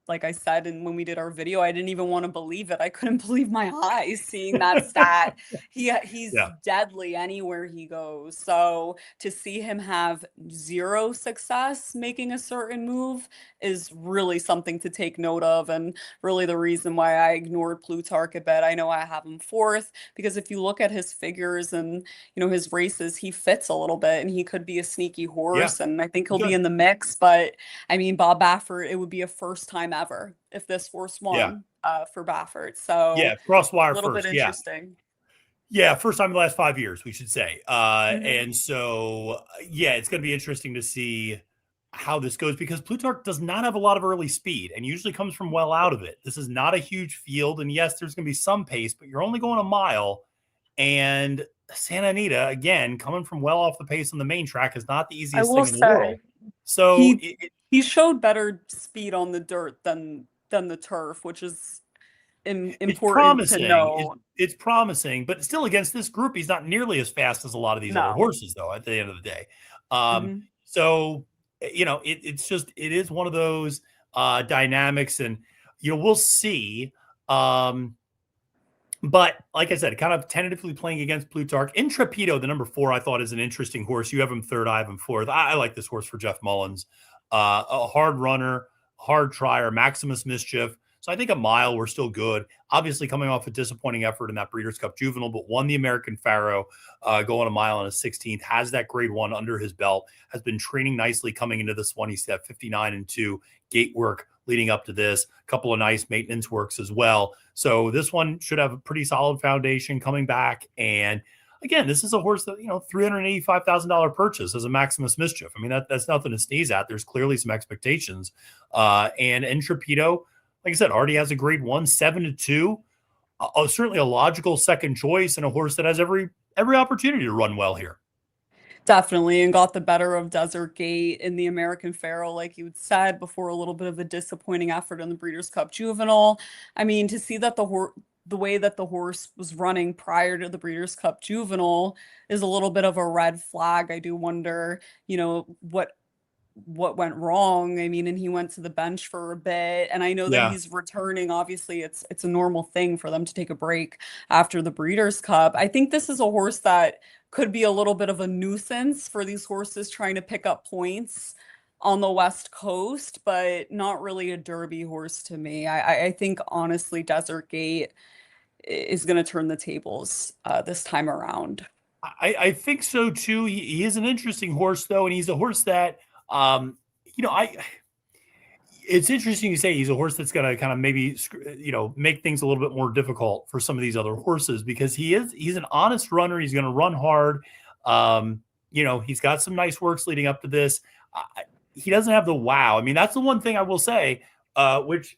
like I said, and when we did our video, I didn't even want to believe it. I couldn't believe my eyes seeing that stat. He's deadly anywhere he goes. So to see him have 0 success making a certain move is really something to take note of, and really the reason why I ignored Plutarch a bit. I know I have him 4th because if you look at his figures and his races, he fits a little bit and he could be a sneaky horse, and I think he'll be in the mix. But I mean, Bob Baffert, it would be a first time ever if this horse won for Baffert. So crosswire a little first. bit interesting. Yeah, first time in the last 5 years, we should say. And so, it's going to be interesting to see how this goes because Plutarch does not have a lot of early speed and usually comes from well out of it. This is not a huge field. And yes, there's going to be some pace, but you're only going a mile. And Santa Anita, again, coming from well off the pace on the main track is not the easiest thing in the world. So he showed better speed on the dirt than the turf, which is important to know. It's promising, but still against this group, he's not nearly as fast as a lot of these other horses, though, at the end of the day. So, it is one of those dynamics, and, we'll see. But like I said, kind of tentatively playing against Plutarch. Intrepido, the number 4, I thought is an interesting horse. You have him 3rd, I have him 4th. I like this horse for Jeff Mullins. A hard runner, hard trier, Maximus Mischief. So I think a mile, we're still good. Obviously coming off a disappointing effort in that Breeders' Cup Juvenile, but won the American Pharaoh, going a mile on his 16th, has that grade 1 under his belt, has been training nicely coming into this one. He's got 59-2 gate work leading up to this, a couple of nice maintenance works as well. So this one should have a pretty solid foundation coming back. And, again, this is a horse that, $385,000 purchase as a Maximus Mischief. I mean, that's nothing to sneeze at. There's clearly some expectations. And Shapiro, like I said, already has a grade 1, 7-2. Certainly a logical second choice and a horse that has every opportunity to run well here. Definitely, and got the better of Desert Gate in the American Pharoah, like you said before, a little bit of a disappointing effort in the Breeders' Cup Juvenile. I mean, to see that the way that the horse was running prior to the Breeders' Cup Juvenile is a little bit of a red flag. I do wonder, what went wrong. I mean, and he went to the bench for a bit, and I know that he's returning. Obviously, it's a normal thing for them to take a break after the Breeders' Cup. I think this is a horse that could be a little bit of a nuisance for these horses trying to pick up points on the West Coast, but not really a Derby horse to me. I think honestly, Desert Gate is going to turn the tables this time around. I think so too. He is an interesting horse though, and he's a horse that it's interesting you say he's a horse that's going to kind of maybe, make things a little bit more difficult for some of these other horses, because he's an honest runner. He's going to run hard. He's got some nice works leading up to this. He doesn't have the wow. I mean, that's the one thing I will say, which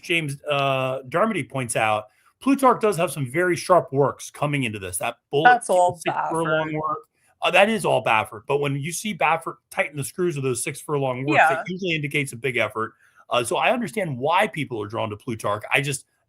James Darmody points out. Plutarch does have some very sharp works coming into this. That bullet, that's all 6 furlong work. That is all Baffert. But when you see Baffert tighten the screws of those 6 furlong works, it usually indicates a big effort. So I understand why people are drawn to Plutarch.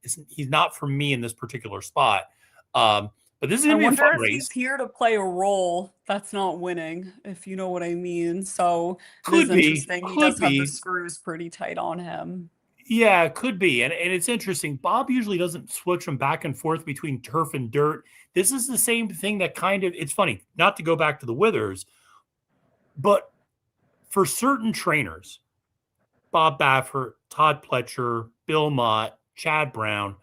He's not for me in this particular spot. But this is going to be a fun race. He's here to play a role that's not winning, if you know what I mean. So could be interesting. He does have the screws pretty tight on him. Yeah, it could be. And it's interesting. Bob usually doesn't switch them back and forth between turf and dirt. This is the same thing that it's funny, not to go back to the Withers, but for certain trainers, Bob Baffert, Todd Pletcher, Bill Mott, Chad Brown,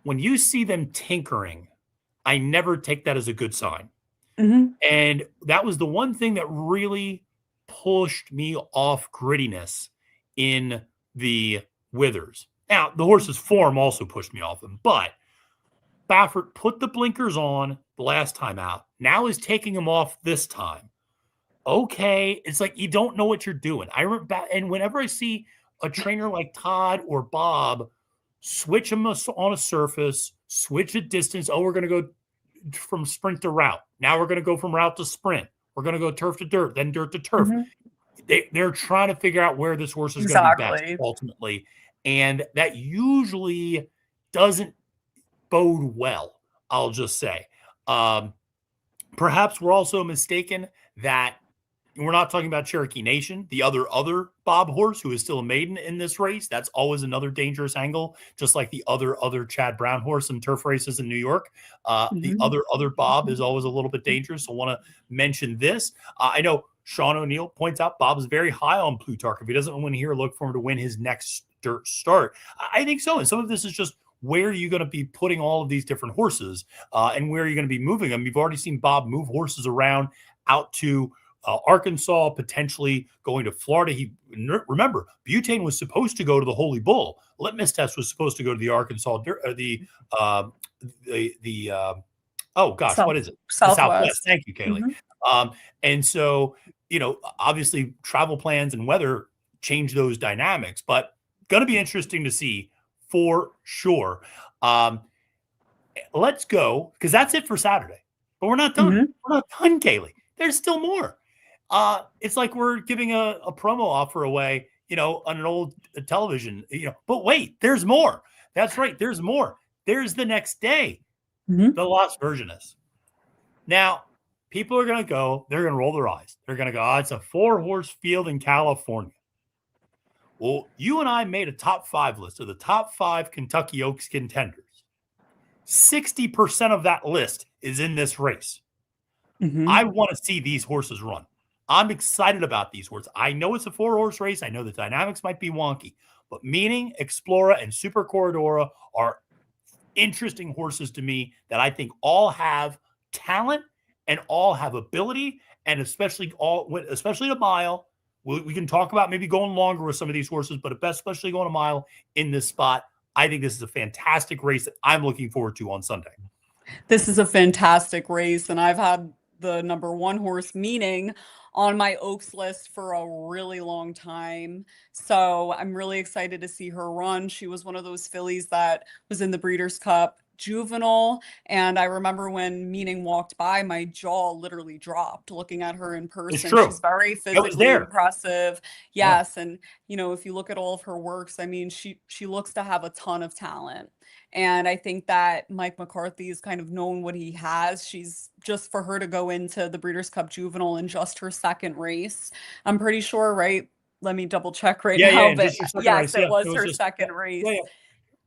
when you see them tinkering, I never take that as a good sign. Mm-hmm. And that was the one thing that really pushed me off grittiness in the Withers. Now, the horse's form also pushed me off him, but Baffert put the blinkers on the last time out. Now is taking them off this time. Okay, it's like you don't know what you're doing. I remember, and whenever I see a trainer like Todd or Bob switch them on a surface, switch a distance. Oh, we're going to go from sprint to route. Now we're going to go from route to sprint. We're going to go turf to dirt, then dirt to turf. Mm-hmm. They're trying to figure out where this horse is going to be best ultimately, and that usually doesn't bode well, I'll just say. Perhaps we're also mistaken that we're not talking about Cherokee Nation, the other Bob horse who is still a maiden in this race. That's always another dangerous angle, just like the other Chad Brown horse in turf races in New York. The other Bob is always a little bit dangerous. So I want to mention this. I know Sean O'Neill points out Bob is very high on Plutarch. If he doesn't win here, look for him to win his next dirt start. I think so. And some of this is just where are you going to be putting all of these different horses and where are you going to be moving them? You've already seen Bob move horses around out to Arkansas, potentially going to Florida. Remember, Butane was supposed to go to the Holy Bull. Litmus Test was supposed to go to the Arkansas, what is it? Southwest. Thank you, Kaylie. Mm-hmm. And so, obviously travel plans and weather change those dynamics, but going to be interesting to see for sure. Let's go, because that's it for Saturday. But we're not done. Mm-hmm. We're not done, Kaylie. There's still more. It's like we're giving a promo offer away, on an old television, but wait, there's more. That's right. There's more. There's the next day, the Las Virgenes. Now, people are going to go, they're going to roll their eyes. They're going to go, it's a 4-horse field in California. Well, you and I made a top 5 list of the top 5 Kentucky Oaks contenders. 60% of that list is in this race. Mm-hmm. I want to see these horses run. I'm excited about these horses. I know it's a 4-horse race. I know the dynamics might be wonky, but Meaning, Explora, and Super Corridora are interesting horses to me that I think all have talent and all have ability, and especially a mile. We can talk about maybe going longer with some of these horses, but especially going a mile in this spot. I think this is a fantastic race that I'm looking forward to on Sunday. This is a fantastic race, and I've had the number one horse, Meaning, on my Oaks list for a really long time. So I'm really excited to see her run. She was one of those fillies that was in the Breeders' Cup Juvenile, and I remember when Meaning walked by, my jaw literally dropped looking at her in It's person. true. She's very I was physically there. impressive. Yeah. Yes, and if you look at all of her works, I mean, she looks to have a ton of talent. And I think that Mike McCarthy is kind of known what he has. She's just for her to go into the Breeders' Cup Juvenile in just her second race. I'm pretty sure, right? Let me double check right Yeah. Yeah. now. And But just your second yes, race. it Yeah. It was was her just, yeah. second Yeah. race. Yeah.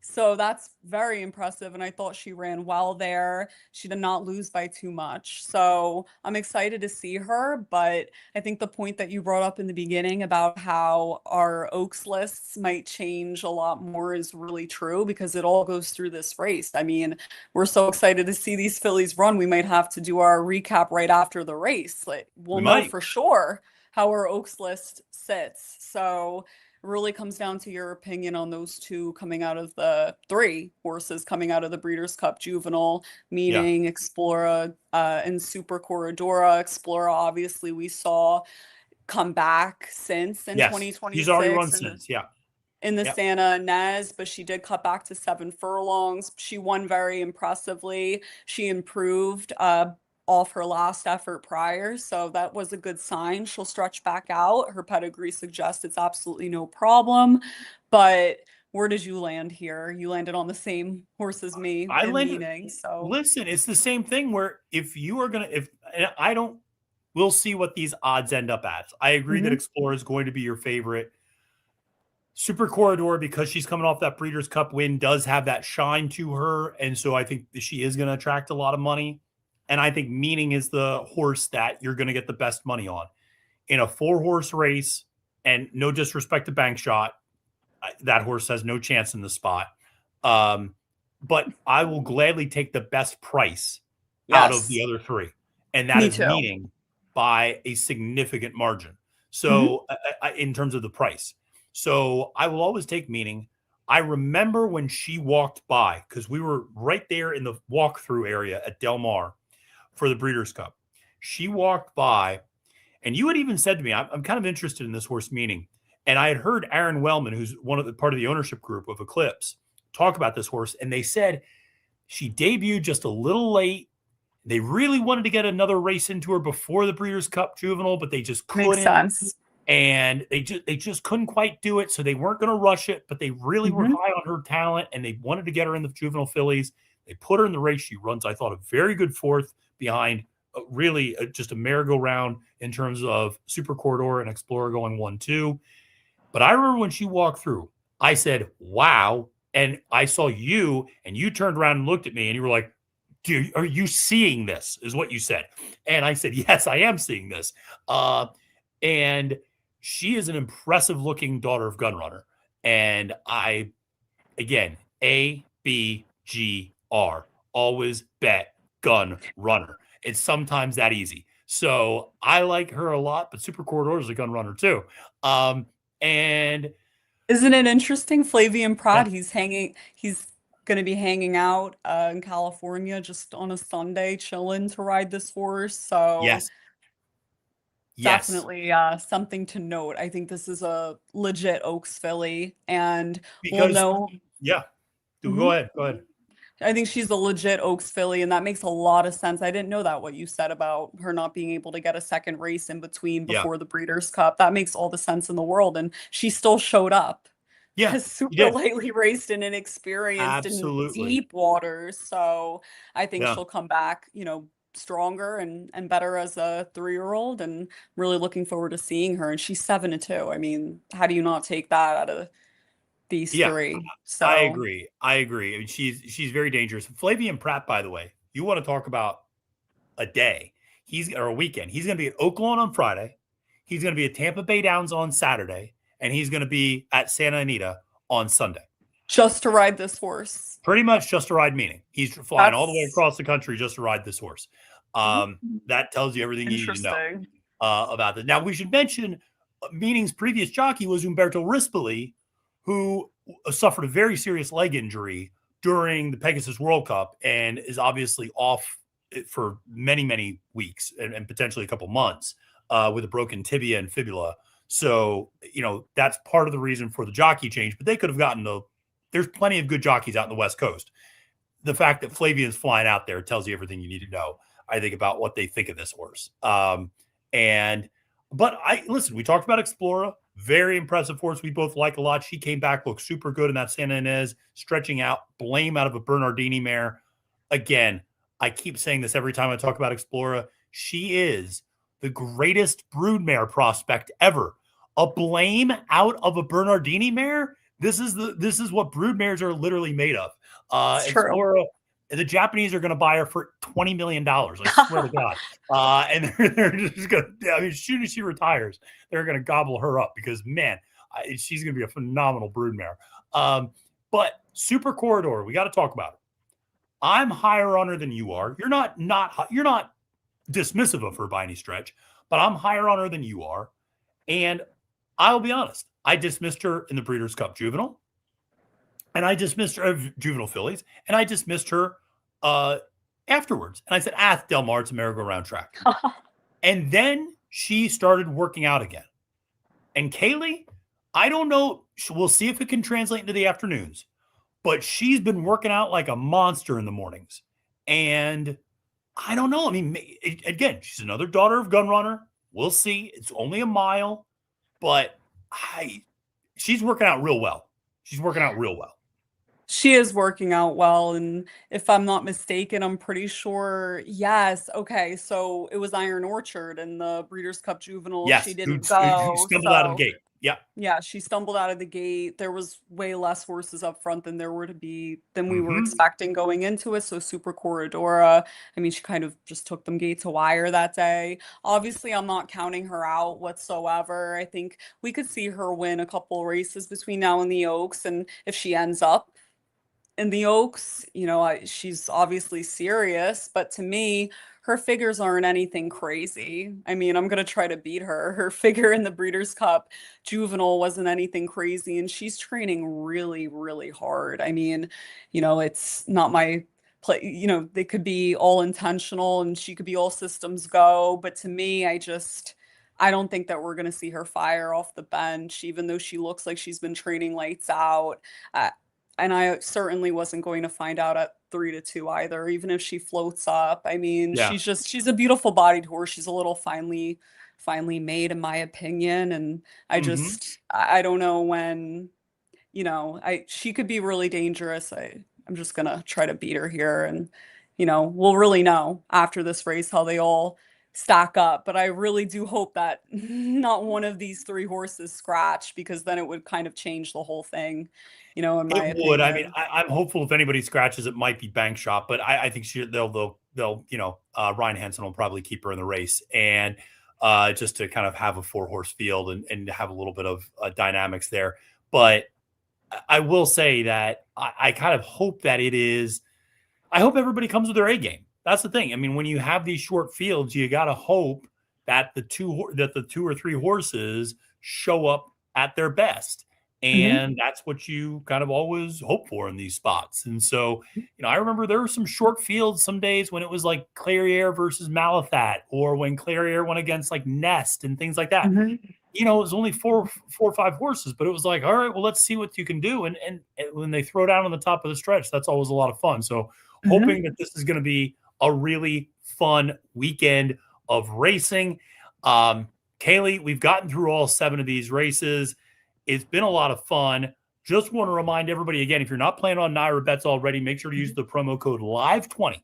So that's very impressive. And I thought she ran well there. She did not lose by too much. So I'm excited to see her. But I think the point that you brought up in the beginning about how our Oaks lists might change a lot more is really true because it all goes through this race. I mean, we're so excited to see these fillies run. We might have to do our recap right after the race. Like we'll We know might. for sure how our Oaks list sits. So really comes down to your opinion on those two coming out of the three horses coming out of the Breeders' Cup Juvenile, Yeah. meaning Explora and Super Corridora. Explora, obviously, we saw come back since in Yes. He's already run 2026 since. Yeah. in the Yeah. Santa Ynez, but she did cut back to 7 furlongs. She won very impressively. She improved off her last effort prior, so that was a good sign. She'll stretch back out. Her pedigree suggests it's absolutely no problem. But where did you land here? You landed on the same horse as me I in landed. meaning. So Listen, it's the same thing where if you are going to, if and I don't, we'll see what these odds end up at. I agree that mhm. Explorer is going to be your favorite. Super Corridor, because she's coming off that Breeders' Cup win, does have that shine to her. And so I think she is going to attract a lot of money. And I think Meaning is the horse that you're going to get the best money on. In a 4-horse race, and no disrespect to Bank Shot, that horse has no chance in the spot. But I will gladly take the best price out of Yes, the other three. And that me is too. Meaning by a significant margin. Mhm. So in terms of the price. So I will always take Meaning. I remember when she walked by, because we were right there in the walkthrough area at Del Mar for the Breeders' Cup. She walked by, and you had even said to me, I'm kind of interested in this horse Meaning. And I had heard Aaron Wellman, who's part of the ownership group of Eclipse, talk about this horse. And they said she debuted just a little late. They really wanted to get another race into her before the Breeders' Cup Juvenile, but they just Makes couldn't. sense. And they just couldn't quite do it. So they weren't going to rush it, but they really were Mhm. high on her talent, and they wanted to get her in the Juvenile fillies. They put her in the race. She runs, I thought, a very good fourth behind really just a merry-go-round in terms of Super Corridor and Explorer going 1-2. But I remember when she walked through, I said, wow. And I saw you, and you turned around and looked at me, and you were like, dude, are you seeing this? Is what you said. And I said, yes, I am seeing this. And she is an impressive looking daughter of Gunrunner. And again, ABGR, always bet Gun Runner. It's sometimes that easy. So I like her a lot, but Super Corridor is a gun runner too. And Isn't it interesting? Flavian yeah, Pratt, he's going to be hanging out in California just on a Sunday, chilling to ride this horse. So yes, yes, definitely something to note. I think this is a legit Oaks filly, and we'll because know. yeah, go Mhm. ahead, go ahead. I think she's a legit Oaks filly, and that makes a lot of sense. I didn't know that what you said about her not being able to get a second race in between Yeah, before the Breeders' Cup. That makes all the sense in the world, and she still showed up. yeah, As you super did lightly raced and inexperienced in absolutely. deep waters. So I think Yeah, she'll come back, stronger and better as a 3-year-old, and really looking forward to seeing her. And she's 7-2. I mean, how do you not take that out of these yeah, three? I So agree. I agree. I mean, she's very dangerous. Flavian Pratt, by the way, you want to talk about a day? Or a weekend. He's going to be at Oaklawn on Friday. He's going to be at Tampa Bay Downs on Saturday, and he's going to be at Santa Anita on Sunday. just to ride this horse. Pretty much just to ride Meaning. He's flying all the way That's across the country just to ride this horse. mhm, That tells you everything you need to know interesting. about this. Now, we should mention Meaning's previous jockey was Umberto Rispoli, who suffered a very serious leg injury during the Pegasus World Cup and is obviously off for many, many weeks and potentially a couple months with a broken tibia and fibula. So, that's part of the reason for the jockey change, but they could have there's plenty of good jockeys out in the West Coast. The fact that Flavian's flying out there tells you everything you need to know, I think, about what they think of this horse. But listen, we talked about Explora, very impressive horse. We both like a lot. She came back, looked super good in that Santa Ynez, stretching out, blame out of a Bernardini mare. Again, I keep saying this every time I talk about Explora. She is the greatest broodmare prospect ever. A blame out of a Bernardini mare. This is what broodmares are literally made of. Explora, the Japanese are going to buy her for $20 million. I swear to God. And they're just going to, as soon as she retires, they're going to gobble her up because, man, she's going to be a phenomenal broodmare. But Super Corridor, we got to talk about it. I'm higher on her than you are. You're not dismissive of her by any stretch, but I'm higher on her than you are. And I'll be honest, I dismissed her in the Breeders' Cup Juvenile, and I dismissed her Juvenile Fillies, and I dismissed her afterwards. And I said, Del Mar, it's a merry-go-round track. And then she started working out again. And Kaylie, I don't know, we'll see if it can translate into the afternoons, but she's been working out like a monster in the mornings. And I don't know. I mean, again, she's another daughter of Gunrunner. We'll see. It's only a mile, but she's working out real well. She's working out real well. She is working out well, and if I'm not mistaken, I'm pretty sure. Yes. Okay. So it was Iron Orchard in the Breeders' Cup Juvenile. Yes, She didn't who go. stumbled out of the gate. Yeah. Yeah, she stumbled out of the gate. There was way less horses up front than we were Mm-hmm. expecting going into it. So Super Corridora, I mean, she kind of just took them gate to wire that day. Obviously, I'm not counting her out whatsoever. I think we could see her win a couple races between now and the Oaks. And if she ends up in the Oaks, she's obviously serious, but to me, her figures aren't anything crazy. I mean, I'm going to try to beat her. Her figure in the Breeders' Cup Juvenile wasn't anything crazy, and she's training really, really hard. I mean, it's not my play. They could be all intentional and she could be all systems go, but to me, I don't think that we're going to see her fire off the bench, even though she looks like she's been training lights out. And I certainly wasn't going to find out at 3-2 either, even if she floats up. I mean, Yeah. she's a beautiful bodied horse. She's a little finely made, in my opinion. And I don't know when, she could be really dangerous. I'm just going to try to beat her here. And, we'll really know after this race how they all stack up. But I really do hope that not one of these three horses scratch, because then it would kind of change the whole thing. In my opinion. Would. I mean, I'm hopeful if anybody scratches, it might be Bank Shop, but I think they'll Ryan Henson will probably keep her in the race, and just to kind of have a 4-horse field and have a little bit of dynamics there. But I will say that I kind of hope that I hope everybody comes with their A game. That's the thing. I mean, when you have these short fields, you got to hope that the two or three horses show up at their best. And that's what you kind of always hope for in these spots. And so, I remember there were some short fields some days when it was like Clairiere versus Malathat, or when Clairiere went against like Nest and things like that. It was only four or five horses, but it was like, all right, well, let's see what you can do. And when they throw down on the top of the stretch, that's always a lot of fun. So hoping that this is going to be a really fun weekend of racing. Kaylie, we've gotten through all 7 of these races. It's been a lot of fun. Just want to remind everybody again, if you're not playing on NYRA Bets already, make sure to use the promo code LIVE20.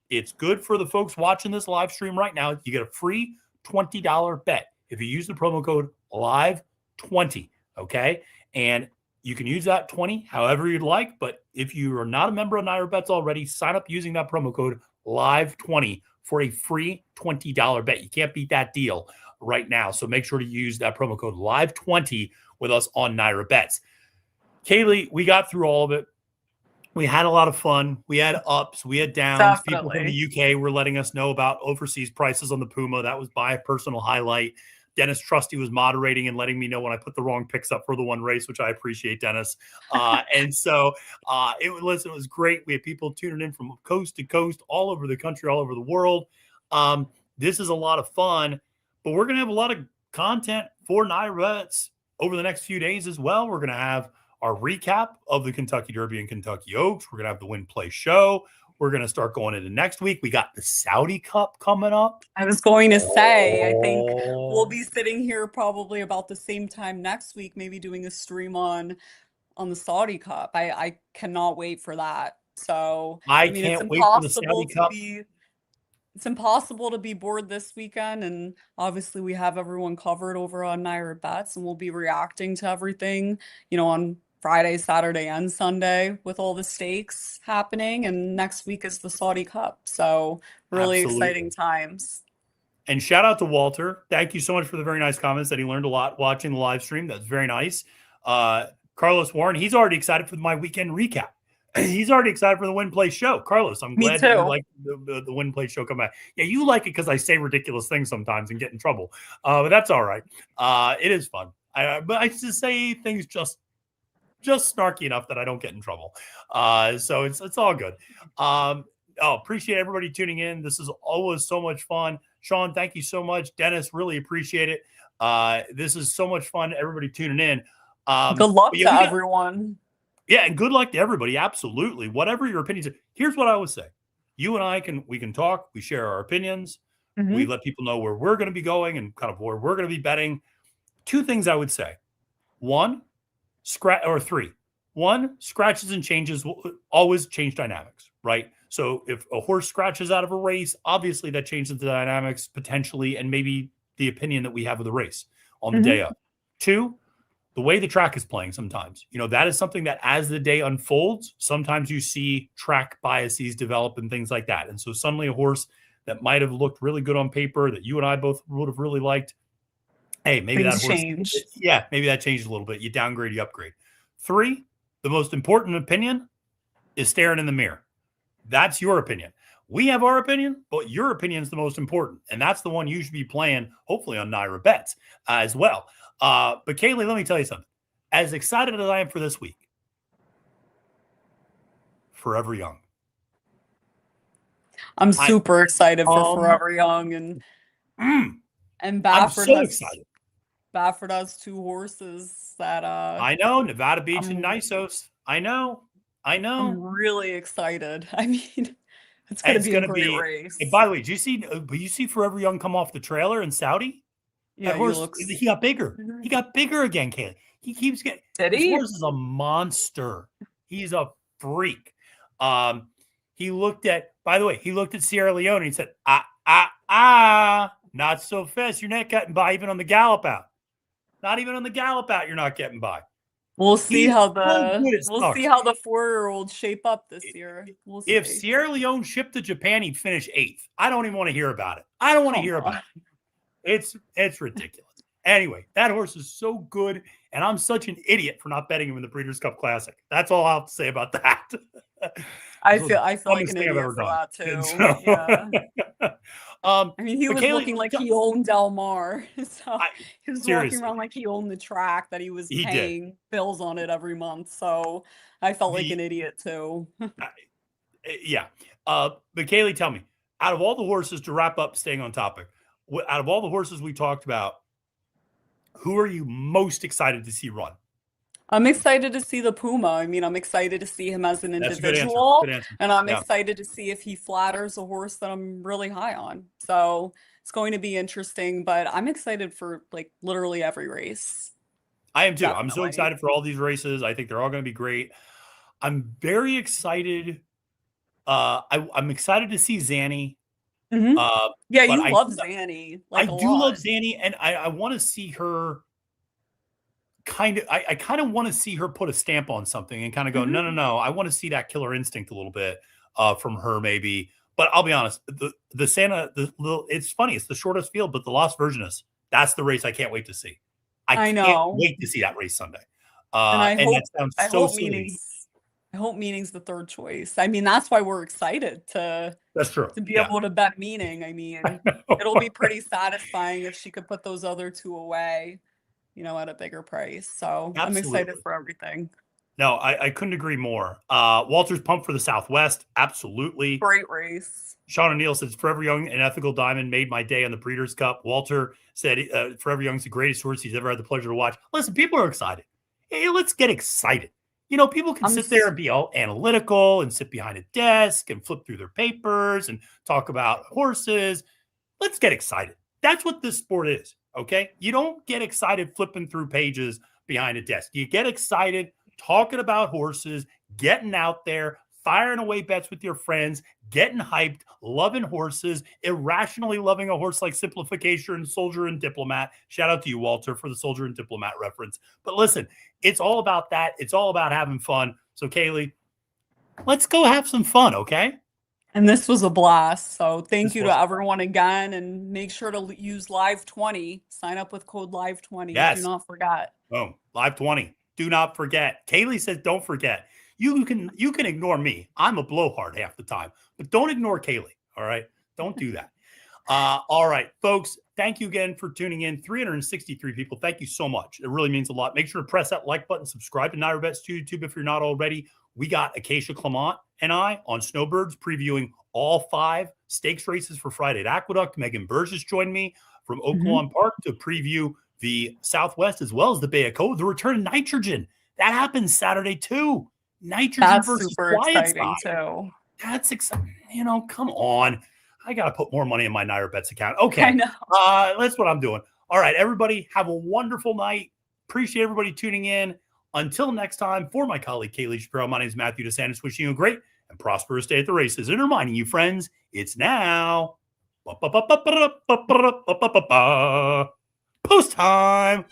It's good for the folks watching this live stream right now. You get a free $20 bet if you use the promo code LIVE20, okay? And you can use that 20 however you'd like, but if you are not a member of NYRA Bets already, sign up using that promo code LIVE20 for a free $20 bet. You can't beat that deal right now, so make sure to use that promo code LIVE20 with us on NYRA Bets. Kaylie, we got through all of it. We had a lot of fun. We had ups, we had downs. Definitely. People from the UK were letting us know about overseas prices on the Puma. That was my personal highlight. Dennis Trusty was moderating and letting me know when I put the wrong picks up for the one race, which I appreciate, Dennis. And so it was great. We had people tuning in from coast to coast, all over the country, all over the world. This is a lot of fun, but we're going to have a lot of content for NYRA Bets over the next few days as well. We're going to have our recap of the Kentucky Derby and Kentucky Oaks. We're going to have the Win Play Show. We're going to start going into next week. We got the Saudi Cup coming up. I was going to say, I think we'll be sitting here probably about the same time next week, maybe doing a stream on the Saudi Cup. I cannot wait for that. So I mean, can't wait for the Saudi Cup. It's impossible to be bored this weekend, and obviously we have everyone covered over on NYRA Bets, and we'll be reacting to everything, on Friday, Saturday, and Sunday with all the stakes happening. And next week is the Saudi Cup. So really exciting times. And shout out to Walter. Thank you so much for the very nice comments that he learned a lot watching the live stream. That's very nice. Carlos Warren, he's already excited for my weekend recap. He's already excited for the Win Play Show. Carlos, I'm glad that you like the Win Play Show come back. Yeah, you like it because I say ridiculous things sometimes and get in trouble. But that's all right. It is fun. But I just say things just snarky enough that I don't get in trouble. So it's all good. Appreciate everybody tuning in. This is always so much fun. Sean, thank you so much. Dennis, really appreciate it. This is so much fun. Everybody tuning in. Good luck to everyone. Yeah, and good luck to everybody. Absolutely. Whatever your opinions are. Here's what I would say. You and I can talk. We share our opinions. Mm-hmm. We let people know where we're going to be going and kind of where we're going to be betting. Two things I would say. Three. One, scratches and changes will always change dynamics, right? So if a horse scratches out of a race, obviously that changes the dynamics potentially and maybe the opinion that we have of the race on the day of. Two, the way the track is playing sometimes, that is something that as the day unfolds, sometimes you see track biases develop and things like that. And so suddenly a horse that might have looked really good on paper that you and I both would have really liked, hey, maybe that horse changed. Yeah, maybe that changes a little bit. You downgrade, you upgrade. Three, the most important opinion is staring in the mirror. That's your opinion. We have our opinion, but your opinion is the most important. And that's the one you should be playing, hopefully, on NYRA Bets as well. But Kaylie, let me tell you something. As excited as I am for this week, Forever Young. I'm super excited for Forever Young and Baffert. I'm so excited. Baffert has two horses that I know, Nevada Beach and Nisos. I know. I'm really excited. I mean, it's going to be a great race. And by the way, do you see Forever Young come off the trailer in Saudi? Yeah, he got bigger. Mm-hmm. He got bigger again, Kaylie. He keeps getting. His horse is a monster. He's a freak. He looked at Sierra Leone and he said, not so fast. You're not getting by even on the gallop out. Not even on the gallop out, you're not getting by. We'll see how the 4-year-olds shape up this year. We'll see. If Sierra Leone shipped to Japan, he'd finish 8th. I don't even want to hear about it. I don't want to hear about it. It's ridiculous. Anyway, that horse is so good, and I'm such an idiot for not betting him in the Breeders' Cup Classic. That's all I have to say about that. I feel like an idiot for that too. So, yeah. I mean, he was looking like he owned Del Mar. So he was walking around like he owned the track, that he was paying bills on it every month. So I felt like an idiot too. Yeah. But Kaylie, tell me, out of all the horses, to wrap up, staying on topic, out of all the horses we talked about, who are you most excited to see run? I'm excited to see the Puma. I mean, I'm excited to see him as an individual. Good answer. And I'm excited to see if he flatters a horse that I'm really high on. So it's going to be interesting, but I'm excited for like literally every race. I am too. Definitely. I'm so excited for all these races. I think they're all going to be great. I'm very excited. I'm excited to see Zanny. Mm-hmm. Yeah, you love Zanny. I do love Zanny, and I want to see her I kind of want to see her put a stamp on something and kind of go, no. I want to see that killer instinct a little bit from her maybe. But I'll be honest, it's funny. It's the shortest field, but the Las Virgenes, that's the race I can't wait to see. I can't wait to see that race Sunday. And that sounds so silly. I hope Meaning's the third choice. I mean, that's why we're excited That's true. to be Yeah. able to bet Meaning. I mean, it'll be pretty satisfying if she could put those other two away, at a bigger price. So I'm excited Absolutely. for everything. No, I couldn't agree more. Walter's pumped for the Southwest. Absolutely. Great race. Sean O'Neill says, Forever Young and Ethical Diamond made my day on the Breeders' Cup. Walter said, Forever Young's the greatest horse he's ever had the pleasure to watch. Listen, people are excited. Hey, let's get excited. People can sit there and be all analytical and sit behind a desk and flip through their papers and talk about horses. Let's get excited. That's what this sport is, okay? You don't get excited flipping through pages behind a desk. You get excited talking about horses, getting out there, firing away bets with your friends, getting hyped, loving horses, irrationally loving a horse like Simplification and Soldier and Diplomat. Shout out to you, Walter, for the Soldier and Diplomat reference. But listen, it's all about that. It's all about having fun. So, Kaylie, let's go have some fun, okay? And this was a blast. So thank you to everyone again. And make sure to use Live 20. Sign up with code Live 20. Yes. Do not forget. Boom. Live 20. Do not forget. Kaylie says, don't forget. You can ignore me. I'm a blowhard half the time, but don't ignore Kaylie. All right. Don't do that. All right, folks. Thank you again for tuning in. 363 people. Thank you so much. It really means a lot. Make sure to press that like button. Subscribe to NYRA Bets to YouTube if you're not already. We got Acacia Clement and I on Snowbirds previewing all 5 stakes races for Friday at Aqueduct. Megan Burgess joined me from Oaklawn Park to preview the Southwest as well as the Bay of Code. The return of Nitrogen. That happens Saturday too. Nitrogen versus super Quiet exciting Side. too. That's exciting. Come on. I got to put more money in my NYRA Bets account. Okay. I know. That's what I'm doing. All right, everybody, have a wonderful night. Appreciate everybody tuning in. Until next time, for my colleague Kaylie Shapiro, my name is Matthew DeSantis, wishing you a great and prosperous day at the races. And reminding you, friends, it's now post time.